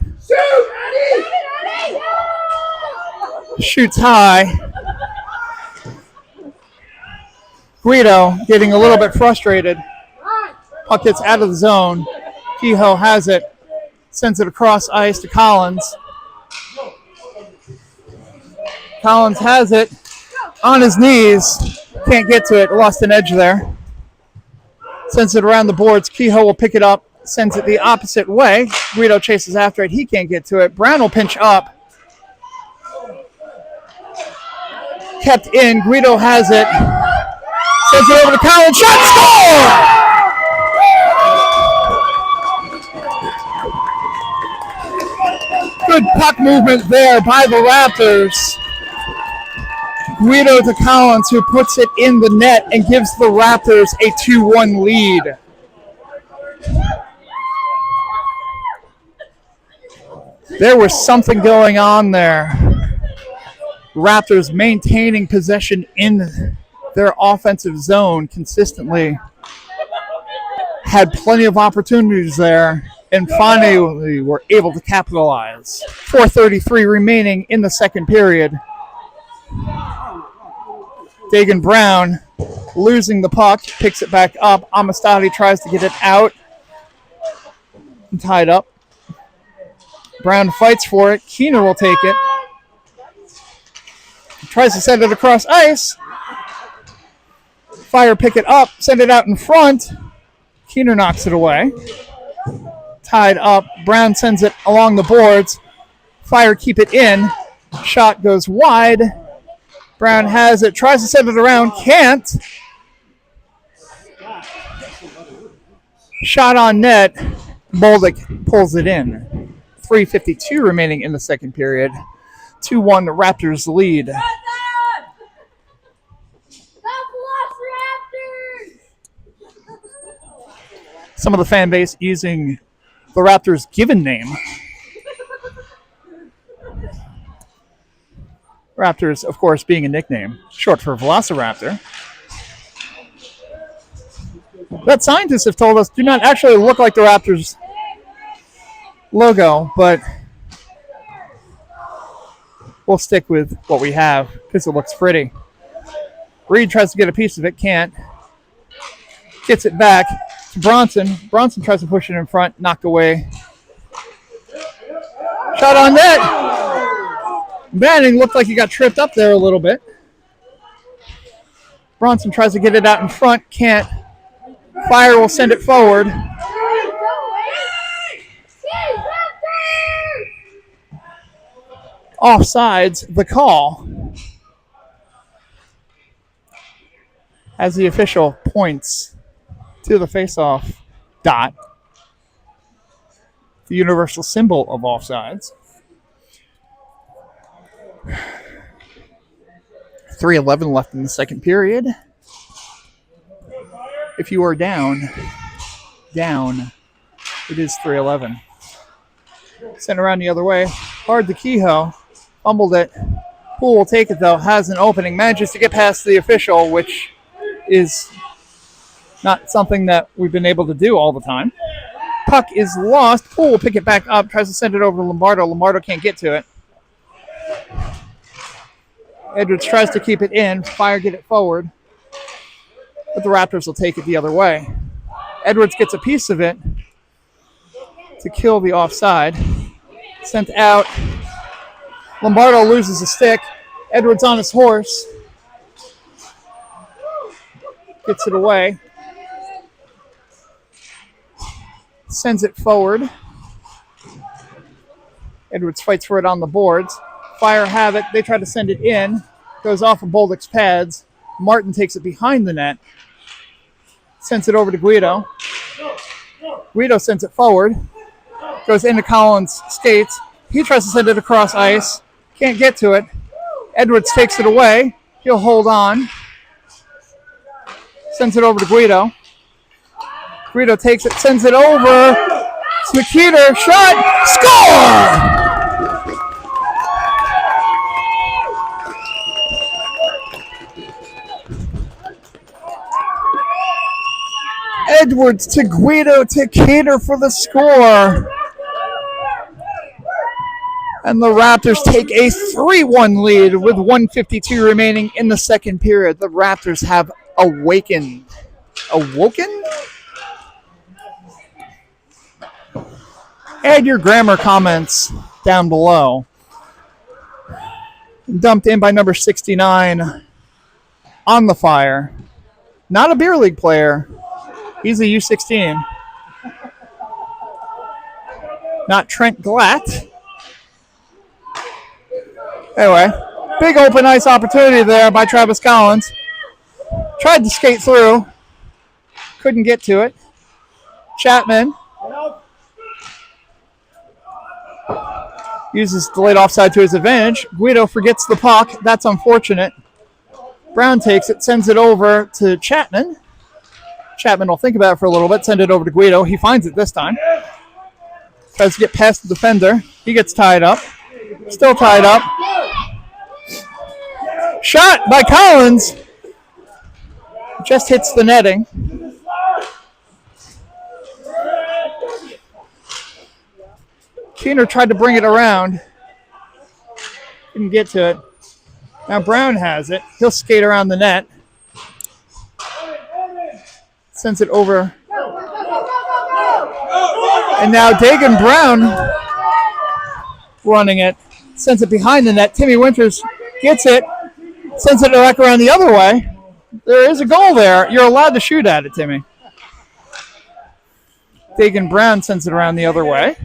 Shoots high. Guido getting a little bit frustrated. Puck gets out of the zone. Kehoe has it. Sends it across ice to Collins. Collins has it on his knees. Can't get to it. Lost an edge there. Sends it around the boards. Kehoe will pick it up. Sends it the opposite way. Guido chases after it. He can't get to it. Brown will pinch up. Kept in. Guido has it. Sends it over to Collins. Shot, score! Good puck movement there by the Raptors. Guido to Collins, who puts it in the net and gives the Raptors a 2-1 lead. There was something going on there. Raptors maintaining possession in their offensive zone consistently. Had plenty of opportunities there and finally were able to capitalize. 4:33 remaining in the second period. Dagan Brown losing the puck, picks it back up. Amistadi tries to get it out. Tied up. Brown fights for it. Keener will take it. Tries to send it across ice. Fire pick it up, send it out in front. Keener knocks it away. Tied up. Brown sends it along the boards. Fire keep it in. Shot goes wide. Brown has it, tries to send it around, can't. Shot on net. Bolduc pulls it in. 3:52 remaining in the second period. 2-1 Raptors lead. Some of the fan base using the Raptors' given name. Raptors, of course, being a nickname, short for Velociraptor. That scientists have told us do not actually look like the Raptors logo, but we'll stick with what we have because it looks pretty. Reed tries to get a piece of it, can't. Gets it back to Bronson. Bronson tries to push it in front, knocked away. Shot on net. Manning looked like he got tripped up there a little bit. Bronson tries to get it out in front, can't. Fire will send it forward. Offsides, the call. As the official points to the face-off dot, the universal symbol of offsides. 3:11 left in the second period. If you are down, it is 3:11. Sent around the other way. Hard to Kehoe. Fumbled it. Poole will take it, though. Has an opening. Manages to get past the official, which is not something that we've been able to do all the time. Puck is lost. Poole will pick it back up. Tries to send it over to Lombardo. Lombardo can't get to it. Edwards tries to keep it in. Fire get it forward. But the Raptors will take it the other way. Edwards gets a piece of it to kill the offside. Sent out. Lombardo loses a stick. Edwards on his horse. Gets it away. Sends it forward. Edwards fights for it on the boards. Fire have it. They try to send it in. Goes off of Bolduc's pads. Martin takes it behind the net. Sends it over to Guido. Guido sends it forward. Goes into Collins' skates. He tries to send it across ice. Can't get to it. Edwards takes it away. He'll hold on. Sends it over to Guido. Guido takes it, sends it over to Keeter. Shot! Score! Edwards to Guido to Keeter for the score. And the Raptors take a 3-1 lead with 1:52 remaining in the second period. The Raptors have awoken? Add your grammar comments down below. Dumped in by number 69 on the fire. Not a beer league player. He's a U16. Not Trent Glatt. Anyway, big open ice opportunity there by Travis Collins. Tried to skate through. Couldn't get to it. Chapman uses delayed offside to his advantage. Guido forgets the puck. That's unfortunate. Brown takes it, sends it over to Chapman. Chapman will think about it for a little bit, send it over to Guido. He finds it this time. Tries to get past the defender. He gets tied up. Still tied up. Shot by Collins. Just hits the netting. Keener tried to bring it around. Didn't get to it. Now Brown has it. He'll skate around the net. Sends it over. And now Dagan Brown running it. Sends it behind the net. Timmy Winters gets it. Sends it back around the other way. There is a goal there. You're allowed to shoot at it, Timmy. Dagan Brown sends it around the other way.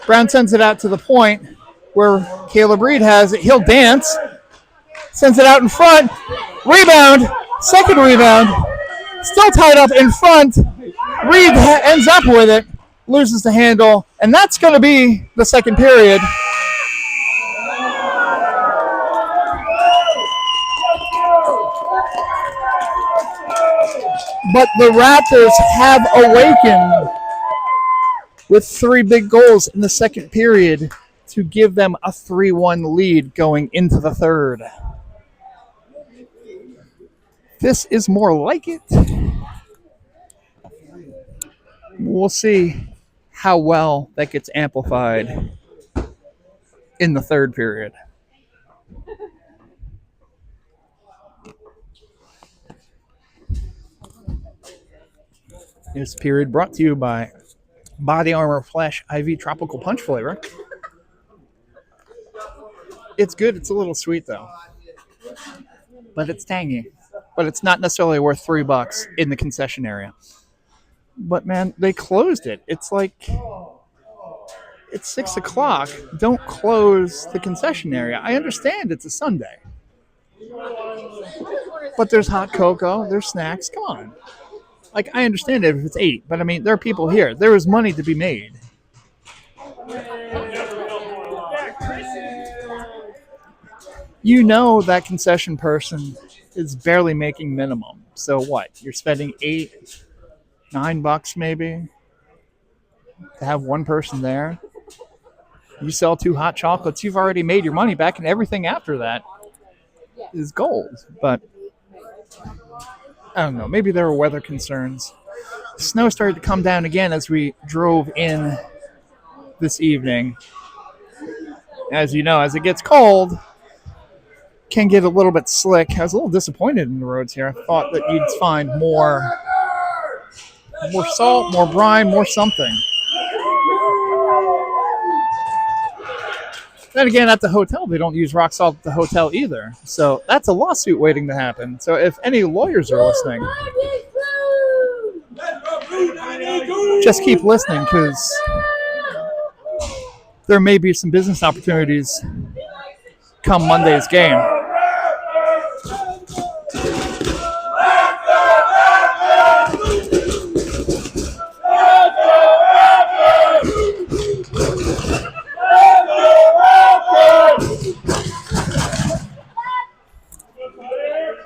Brown sends it out to the point where Caleb Reed has it. He'll dance. Sends it out in front. Rebound. Second rebound. Still tied up in front. Reed ends up with it. Loses the handle. And that's going to be the second period. But the Raptors have awakened with 3 big goals in the second period to give them a 3-1 lead going into the third. This is more like it. We'll see how well that gets amplified in the third period. This period brought to you by Body Armor Flash IV Tropical Punch flavor. It's good. It's a little sweet, though. But it's tangy. But it's not necessarily worth $3 in the concession area. But, man, they closed it. It's like, it's 6 o'clock. Don't close the concession area. I understand it's a Sunday. But there's hot cocoa. There's snacks. Come on. Like, I understand it if it's 8, but I mean, there are people here. There is money to be made. You know that concession person is barely making minimum. So what? You're spending $8, $9 maybe to have one person there. You sell 2 hot chocolates, you've already made your money back, and everything after that is gold. But I don't know. Maybe there were weather concerns. Snow started to come down again as we drove in this evening. As you know, as it gets cold, can get a little bit slick. I was a little disappointed in the roads here. I thought that you'd find more salt, more brine, more something. Then again, at the hotel, they don't use rock salt at the hotel either. So that's a lawsuit waiting to happen. So if any lawyers are listening, just keep listening, because there may be some business opportunities come Monday's game.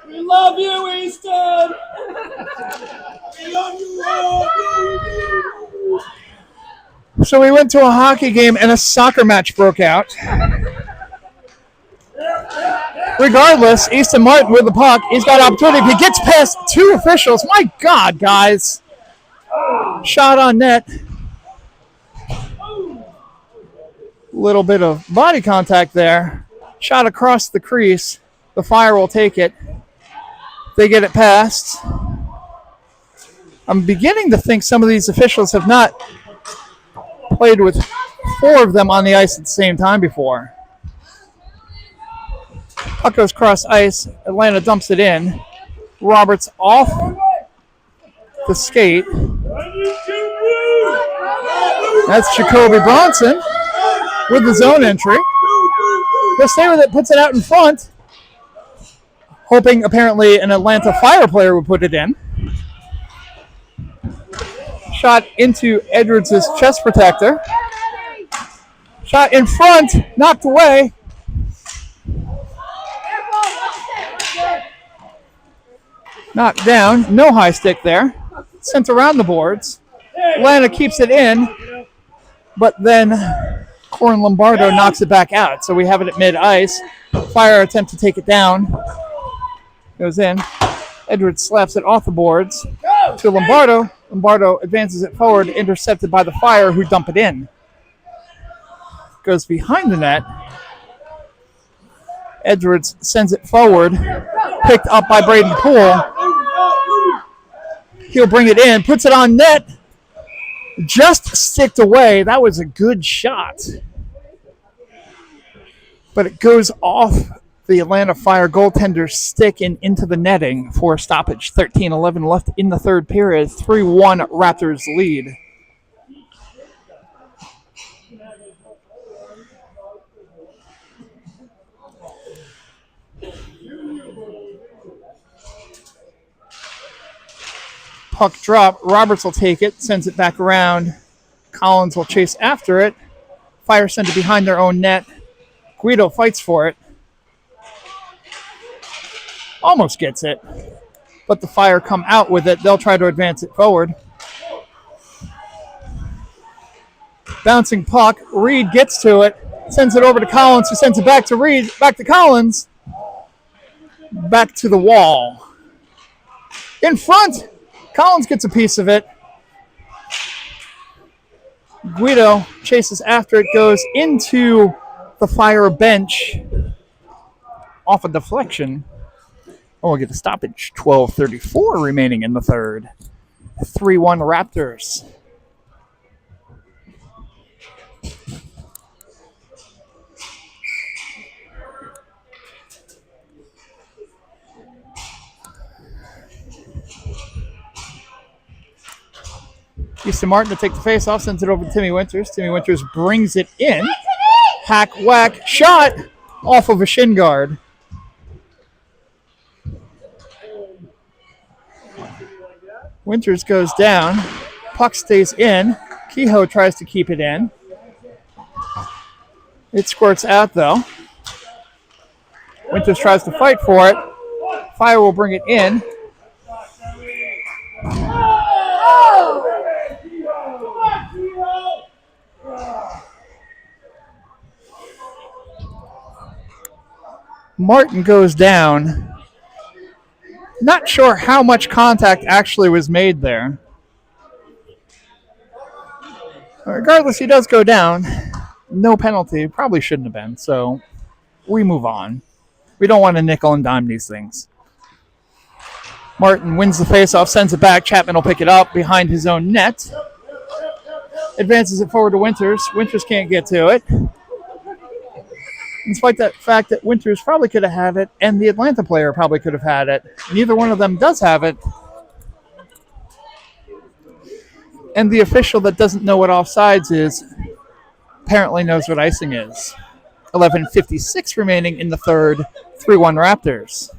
We love you, Easton! We love you! So we went to a hockey game and a soccer match broke out. Regardless, Easton Martin with the puck. He's got opportunity. He gets past 2 officials. My God, guys. Shot on net. Little bit of body contact there. Shot across the crease. The Fire will take it. They get it past. I'm beginning to think some of these officials have not played with 4 of them on the ice at the same time before. Puck goes cross ice. Atlanta dumps it in. Roberts off the skate. That's Jacoby Bronson with the zone entry. He'll stay with it, puts it out in front, hoping apparently an Atlanta Fire player would put it in. Shot into Edwards' chest protector. Shot in front, knocked away. Knocked down, no high stick there. Sent around the boards. Atlanta keeps it in, but then Corin Lombardo knocks it back out. So we have it at mid-ice. Fire attempt to take it down. Goes in. Edwards slaps it off the boards to Lombardo. Lombardo advances it forward, intercepted by the Fire, who dump it in. Goes behind the net. Edwards sends it forward, picked up by Braden Poole. He'll bring it in, puts it on net. Just sticked away. That was a good shot. But it goes off the Atlanta Fire goaltender's stick and into the netting for a stoppage. 13-11 left in the third period. 3-1 Raptors lead. Puck drop. Roberts will take it, sends it back around. Collins will chase after it. Fire send it behind their own net. Guido fights for it. Almost gets it. But the Fire come out with it. They'll try to advance it forward. Bouncing puck. Reed gets to it. Sends it over to Collins, who sends it back to Reed. Back to Collins. Back to the wall. In front. Collins gets a piece of it. Guido chases after it, goes into the Fire bench off a deflection. Oh, we'll get a stoppage. 12:34 remaining in the third. 3-1 Raptors. Easton Martin to take the face-off, sends it over to Timmy Winters. Timmy Winters brings it in. Hack, whack, shot off of a shin guard. Winters goes down. Puck stays in. Kehoe tries to keep it in. It squirts out, though. Winters tries to fight for it. Fire will bring it in. Martin goes down. Not sure how much contact actually was made there. Regardless, he does go down. No penalty. Probably shouldn't have been, so we move on. We don't want to nickel and dime these things. Martin wins the faceoff, sends it back. Chapman will pick it up behind his own net. Advances it forward to Winters. Winters can't get to it. Despite the fact that Winters probably could have had it, and the Atlanta player probably could have had it. Neither one of them does have it. And the official that doesn't know what offsides is apparently knows what icing is. 11:56 remaining in the third. 3-1 Raptors.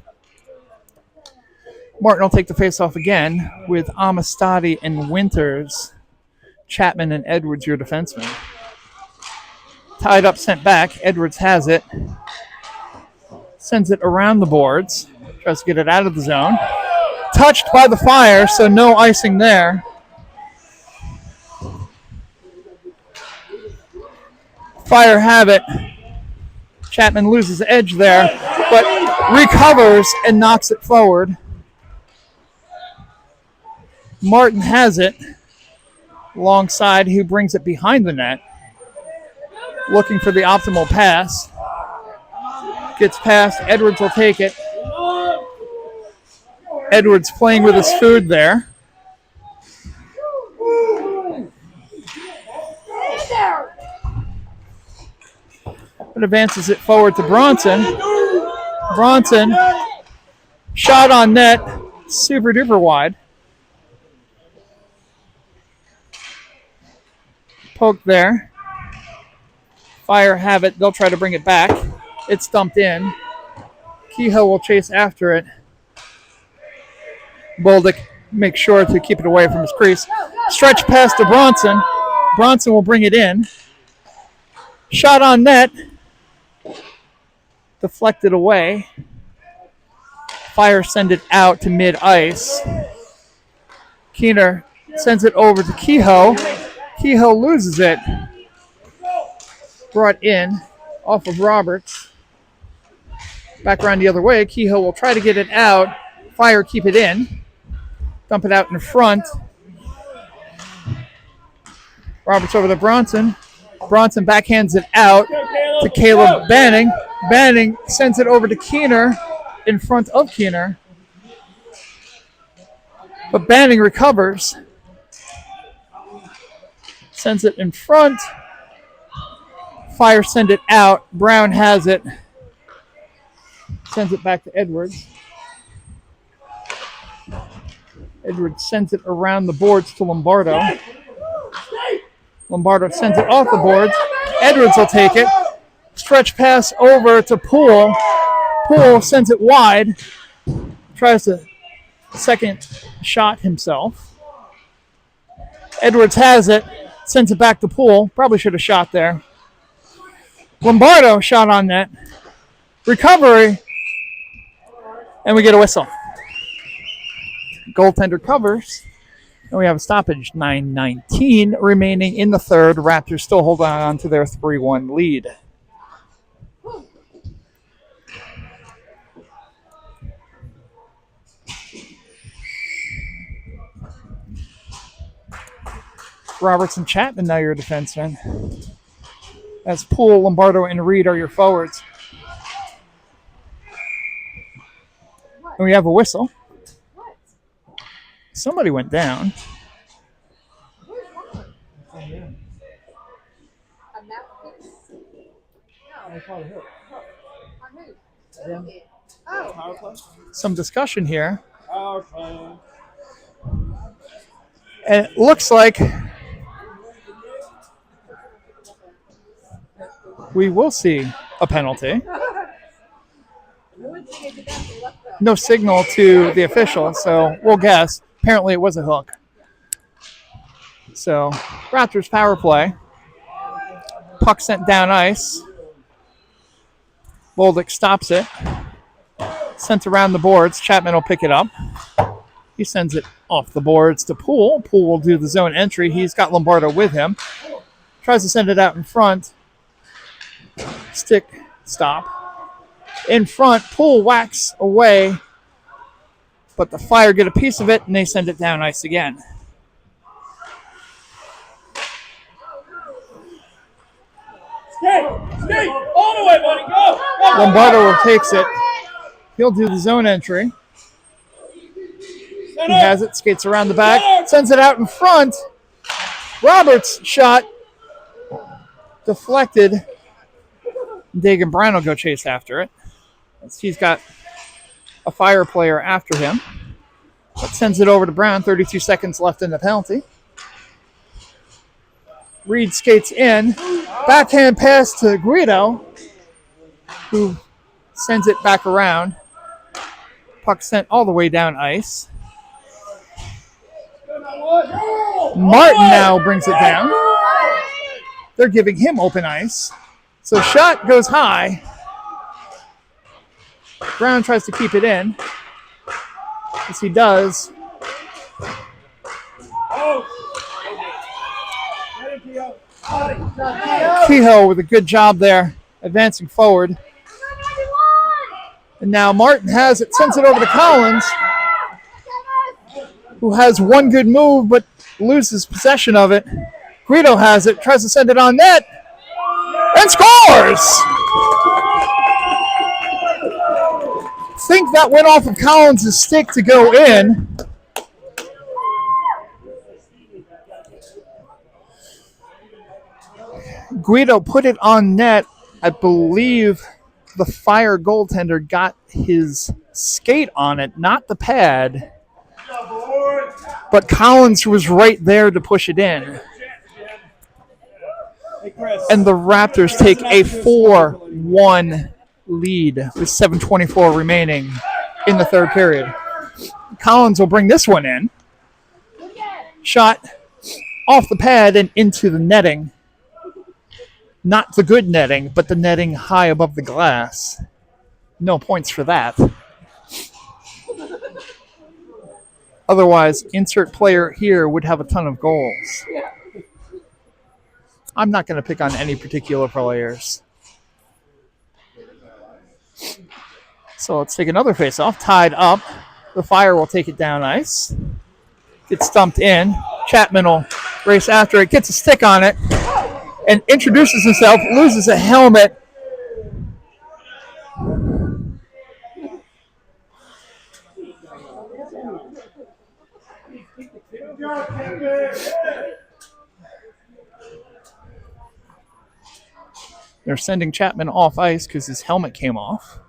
Martin will take the faceoff again with Amistadi and Winters. Chapman and Edwards, your defensemen. Tied up, sent back. Edwards has it. Sends it around the boards. Tries to get it out of the zone. Touched by the Fire, so no icing there. Fire have it. Chapman loses edge there, but recovers and knocks it forward. Martin has it. Alongside, who brings it behind the net. looking for the optimal pass. Gets past. Edwards will take it. Edwards playing with his food there. But advances it forward to Bronson. Bronson, shot on net, super duper wide. Poke there. Fire have it. They'll try to bring it back. It's dumped in. Kehoe will chase after it. Boldick makes sure to keep it away from his crease. Stretch pass to Bronson. Bronson will bring it in. Shot on net. Deflected away. Fire send it out to mid-ice. Keener sends it over to Kehoe. Kehoe loses it. Brought in off of Roberts. Back around the other way. Kehoe will try to get it out. Fire keep it in. Dump it out in front. Roberts over to Bronson. Bronson backhands it out to Caleb Banning. Banning sends it over to Keener in front of Keener. But Banning recovers. Sends it in front. Fire send it out. Brown has it. Sends it back to Edwards. Edwards sends it around the boards to Lombardo. Lombardo sends it off the boards. Edwards will take it. Stretch pass over to Poole. Poole sends it wide. Tries to second shot himself. Edwards has it. Sends it back to Poole. Probably should have shot there. Lombardo shot on net. Recovery. And we get a whistle. Goaltender covers. And we have a stoppage. 9:19 remaining in the third. Raptors still holding on to their 3-1 lead. Roberts and Chapman now your defensemen. As Poole, Lombardo, and Reed are your forwards. And we have a whistle. Somebody went down. Some discussion here. And it looks like we will see a penalty. No signal to the official, so we'll guess. Apparently it was a hook. So, Raptors power play. Puck sent down ice. Boldick stops it. Sent around the boards. Chapman will pick it up. He sends it off the boards to Poole. Poole will do the zone entry. He's got Lombardo with him. Tries to send it out in front. Stick stop. In front, Poole whacks away. But the Fire get a piece of it, and they send it down ice again. Skate! All the way, buddy! Go! Lombardo takes it. He'll do the zone entry. He has it, skates around the back, sends it out in front. Roberts' shot deflected. Dagan Brown will go chase after it. He's got a Fire player after him. But sends it over to Brown. 32 seconds left in the penalty. Reed skates in. Backhand pass to Guido, who sends it back around. Puck sent all the way down ice. Martin now brings it down. They're giving him open ice. So shot goes high. Brown tries to keep it in. As he does. Kehoe with a good job there, advancing forward. And now Martin has it, sends it over to Collins, who has one good move but loses possession of it. Guido has it, tries to send it on net. and scores! Think that went off of Collins' stick to go in. Guido put it on net. I believe the Fire goaltender got his skate on it, not the pad. But Collins was right there to push it in. And the Raptors take a 4-1 lead with 7:24 remaining in the third period. Collins will bring this one in. Shot off the pad and into the netting. Not the good netting, but the netting high above the glass. No points for that. Otherwise, insert player here would have a ton of goals. I'm not going to pick on any particular players. So let's take another face-off. Tied up. The Fire will take it down ice. Gets stumped in. Chapman will race after it. Gets a stick on it. And introduces himself. Loses a helmet. They're sending Chapman off ice because his helmet came off.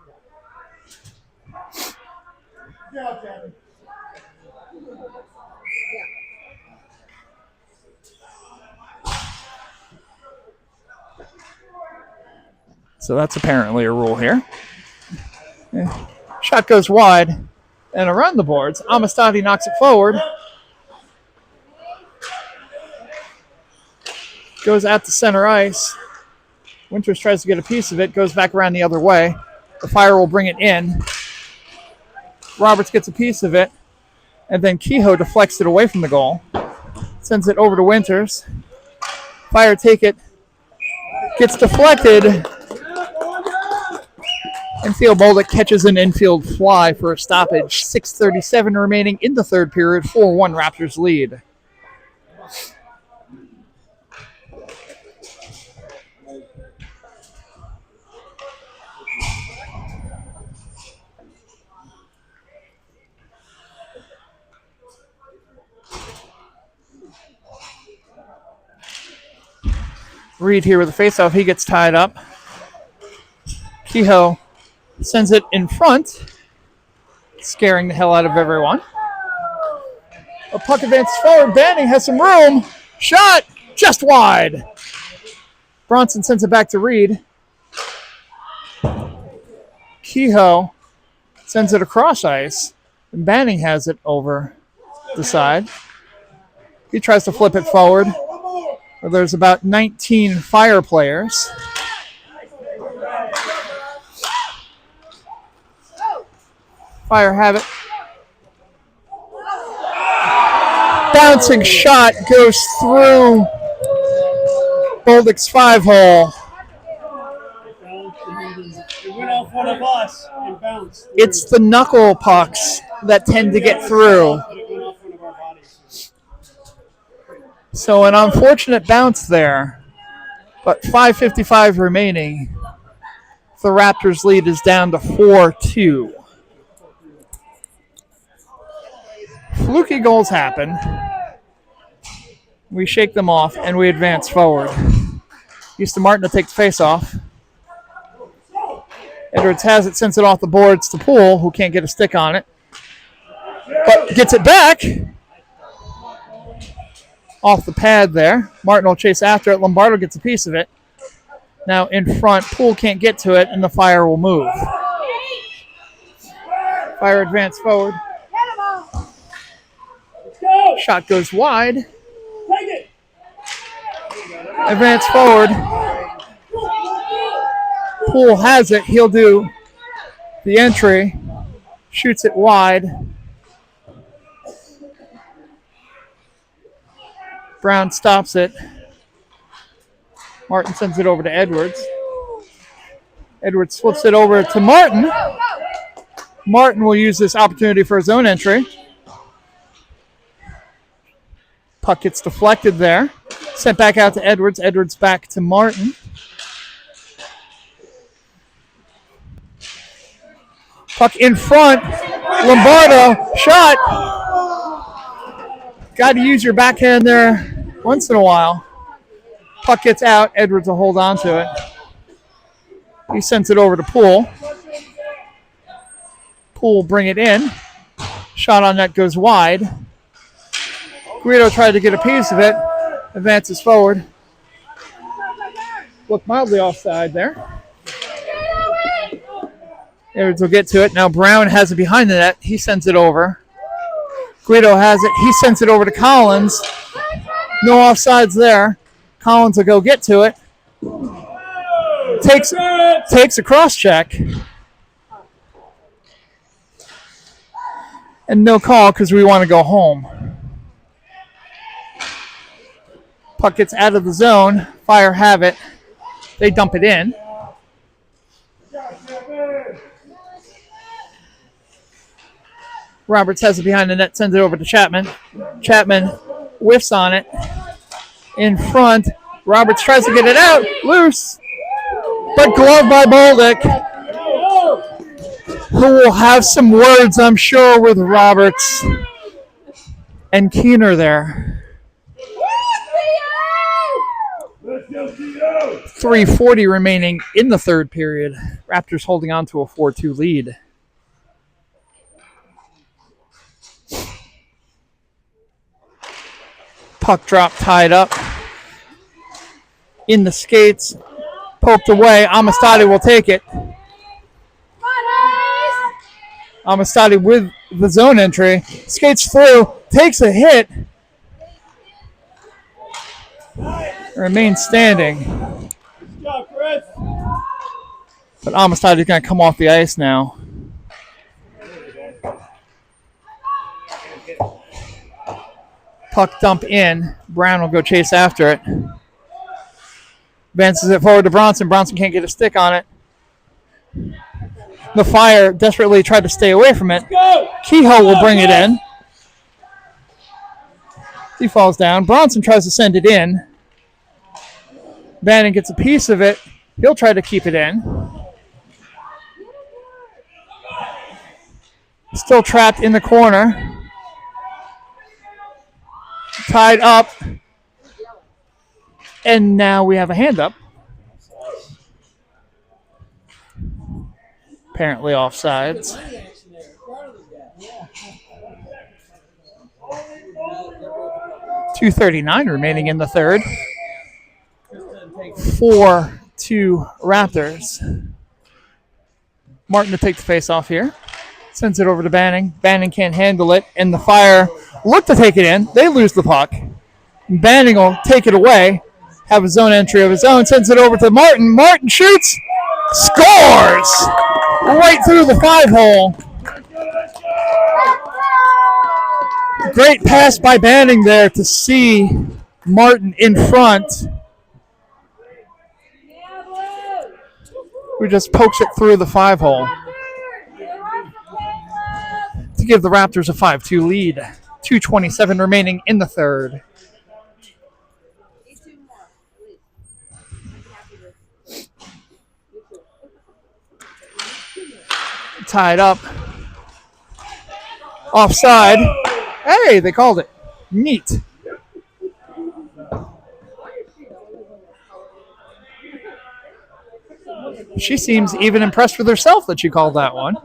So that's apparently a rule here. Shot goes wide and around the boards. Amistadi knocks it forward. Goes out to center ice. Winters tries to get a piece of it, goes back around the other way. The Fire will bring it in. Roberts gets a piece of it, and then Kehoe deflects it away from the goal. Sends it over to Winters. Fire take it. Gets deflected. And Theo Bolduc catches an infield fly for a stoppage. 6:37 remaining in the third period. 4-1 Raptors lead. Reed here with a faceoff. He gets tied up. Kehoe sends it in front, scaring the hell out of everyone. A puck advances forward. Banning has some room. Shot just wide. Bronson sends it back to Reed. Kehoe sends it across ice. And Banning has it over the side. He tries to flip it forward. There's about 19 Fire players. Fire have it. Bouncing shot goes through Bolduc's 5-hole. It went off one of us and bounced. It's the knuckle pucks that tend to get through. It went off one of our bodies. So an unfortunate bounce there, but 5:55 remaining. The Raptors lead is down to 4-2. Fluky goals happen. We shake them off and we advance forward. Easton Martin to take the face off. Edwards has it, sends it off the boards to Poole, who can't get a stick on it, but gets it back. Off the pad there. Martin will chase after it. Lombardo gets a piece of it. Now in front, Poole can't get to it, and the Fire will move. Fire advance forward. Shot goes wide. Advance forward. Poole has it. He'll do the entry. Shoots it wide. Brown stops it. Martin sends it over to Edwards. Edwards flips it over to Martin. Martin will use this opportunity for his own entry. Puck gets deflected there. Sent back out to Edwards. Edwards back to Martin. Puck in front. Lombardo, shot. Got to use your backhand there once in a while. Puck gets out. Edwards will hold on to it. He sends it over to Poole. Poole will bring it in. Shot on net goes wide. Guido tried to get a piece of it. Advances forward. Look mildly offside there. Edwards will get to it. Now Brown has it behind the net. He sends it over. Guido has it. He sends it over to Collins. No offsides there. Collins will go get to it. Takes a cross check. And no call because we want to go home. Puck gets out of the zone. Fire have it. They dump it in. Roberts has it behind the net, sends it over to Chapman. Chapman whiffs on it. In front. Roberts tries to get it out. Loose. But gloved by Bolduc, who will have some words, I'm sure, with Roberts and Keener there. 3:40 remaining in the third period. Raptors holding on to a 4-2 lead. Puck drop tied up. In the skates. Poked away. Amistadi will take it. Amistadi with the zone entry. Skates through. Takes a hit. Remains standing. But Amistadi is going to come off the ice now. Puck dump in. Brown will go chase after it. Advances it forward to Bronson. Bronson can't get a stick on it. The Fire desperately tried to stay away from it. Kehoe will bring it in. He falls down. Bronson tries to send it in. Bannon gets a piece of it. He'll try to keep it in. Still trapped in the corner. Tied up. And now we have a hand up. Apparently offsides. .239 remaining in the third. 4-2 Raptors. Martin to take the face off here. Sends it over to Banning. Banning can't handle it, and the Fire look to take it in. They lose the puck. Banning will take it away. Have a zone entry of his own. Sends it over to Martin. Martin shoots. Scores! Right through the 5-hole. Great pass by Banning there to see Martin in front. Who just pokes it through the 5-hole. To give the Raptors a 5-2 lead. 2:27 remaining in the third. Tied up. Offside. Hey, they called it. Neat. She seems even impressed with herself that she called that one.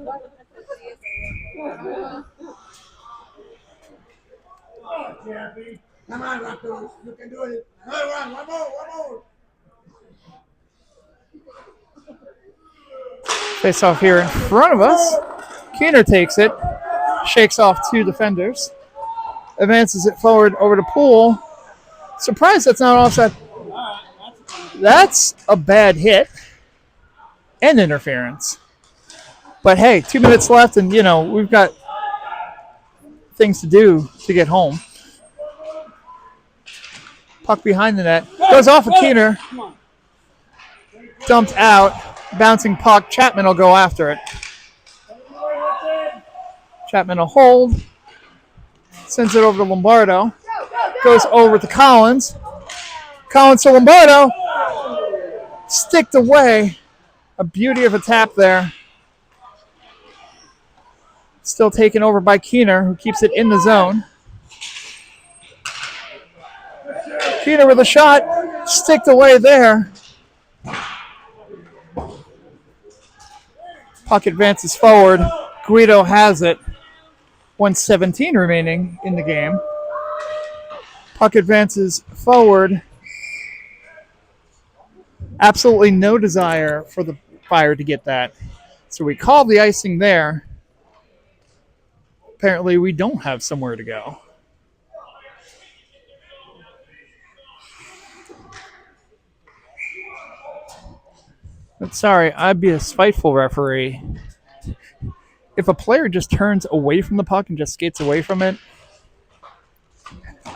Come on, Raptors. You can do it. One more. Face off here in front of us. Keener takes it. Shakes off two defenders. Advances it forward over to Poole. Surprised that's not offside. That's a bad hit. And interference. But hey, 2 minutes left and, we've got things to do to get home. Puck behind the net. Goes off of Keener. Dumped out. Bouncing puck. Chapman will go after it. Chapman will hold. Sends it over to Lombardo. Goes over to Collins. Collins to Lombardo. Sticked away. A beauty of a tap there. Still taken over by Keener, who keeps it in the zone. Keener with a shot, sticked away there. Puck advances forward. Guido has it. 1:17 remaining in the game. Puck advances forward. Absolutely no desire for the Fire to get that. So we call the icing there. Apparently we don't have somewhere to go. But sorry, I'd be a spiteful referee. If a player just turns away from the puck and just skates away from it,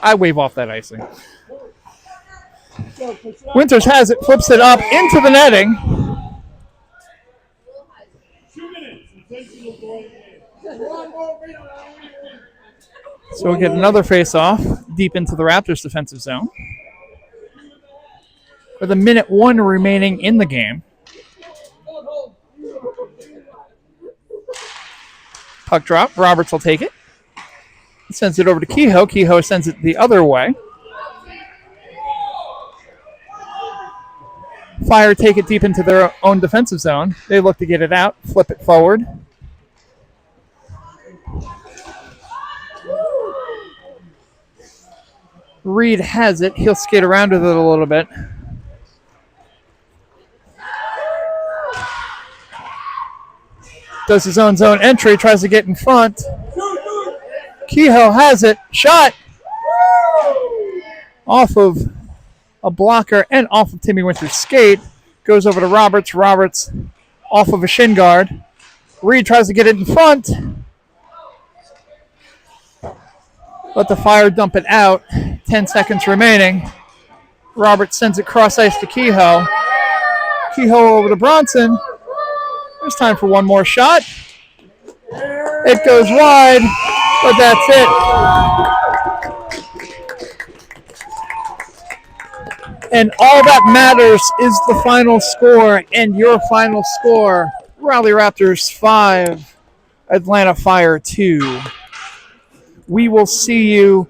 I wave off that icing. Winters has it, flips it up into the netting. So we'll get another face-off deep into the Raptors' defensive zone. With a minute 1 remaining in the game. Puck drop. Roberts will take it. He sends it over to Kehoe. Kehoe sends it the other way. Fire take it deep into their own defensive zone. They look to get it out, flip it forward. Reed has it. He'll skate around with it a little bit. Does his own zone entry, tries to get in front. Kehoe has it. Shot! Off of a blocker and off of Timmy Winters' skate. Goes over to Roberts. Roberts off of a shin guard. Reed tries to get it in front. Let the Fire dump it out. 10 seconds remaining. Roberts sends it cross ice to Kehoe. Kehoe over to Bronson. There's time for one more shot. It goes wide, but that's it. And all that matters is the final score, and your final score, Raleigh Raptors 5, Atlanta Fire 2. We will see you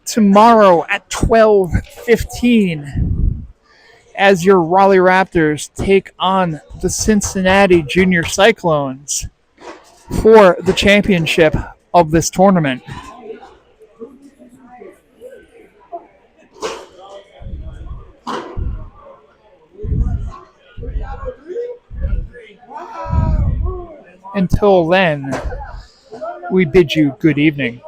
tomorrow at 12:15 as your Raleigh Raptors take on the Cincinnati Junior Cyclones for the championship of this tournament. Until then, we bid you good evening.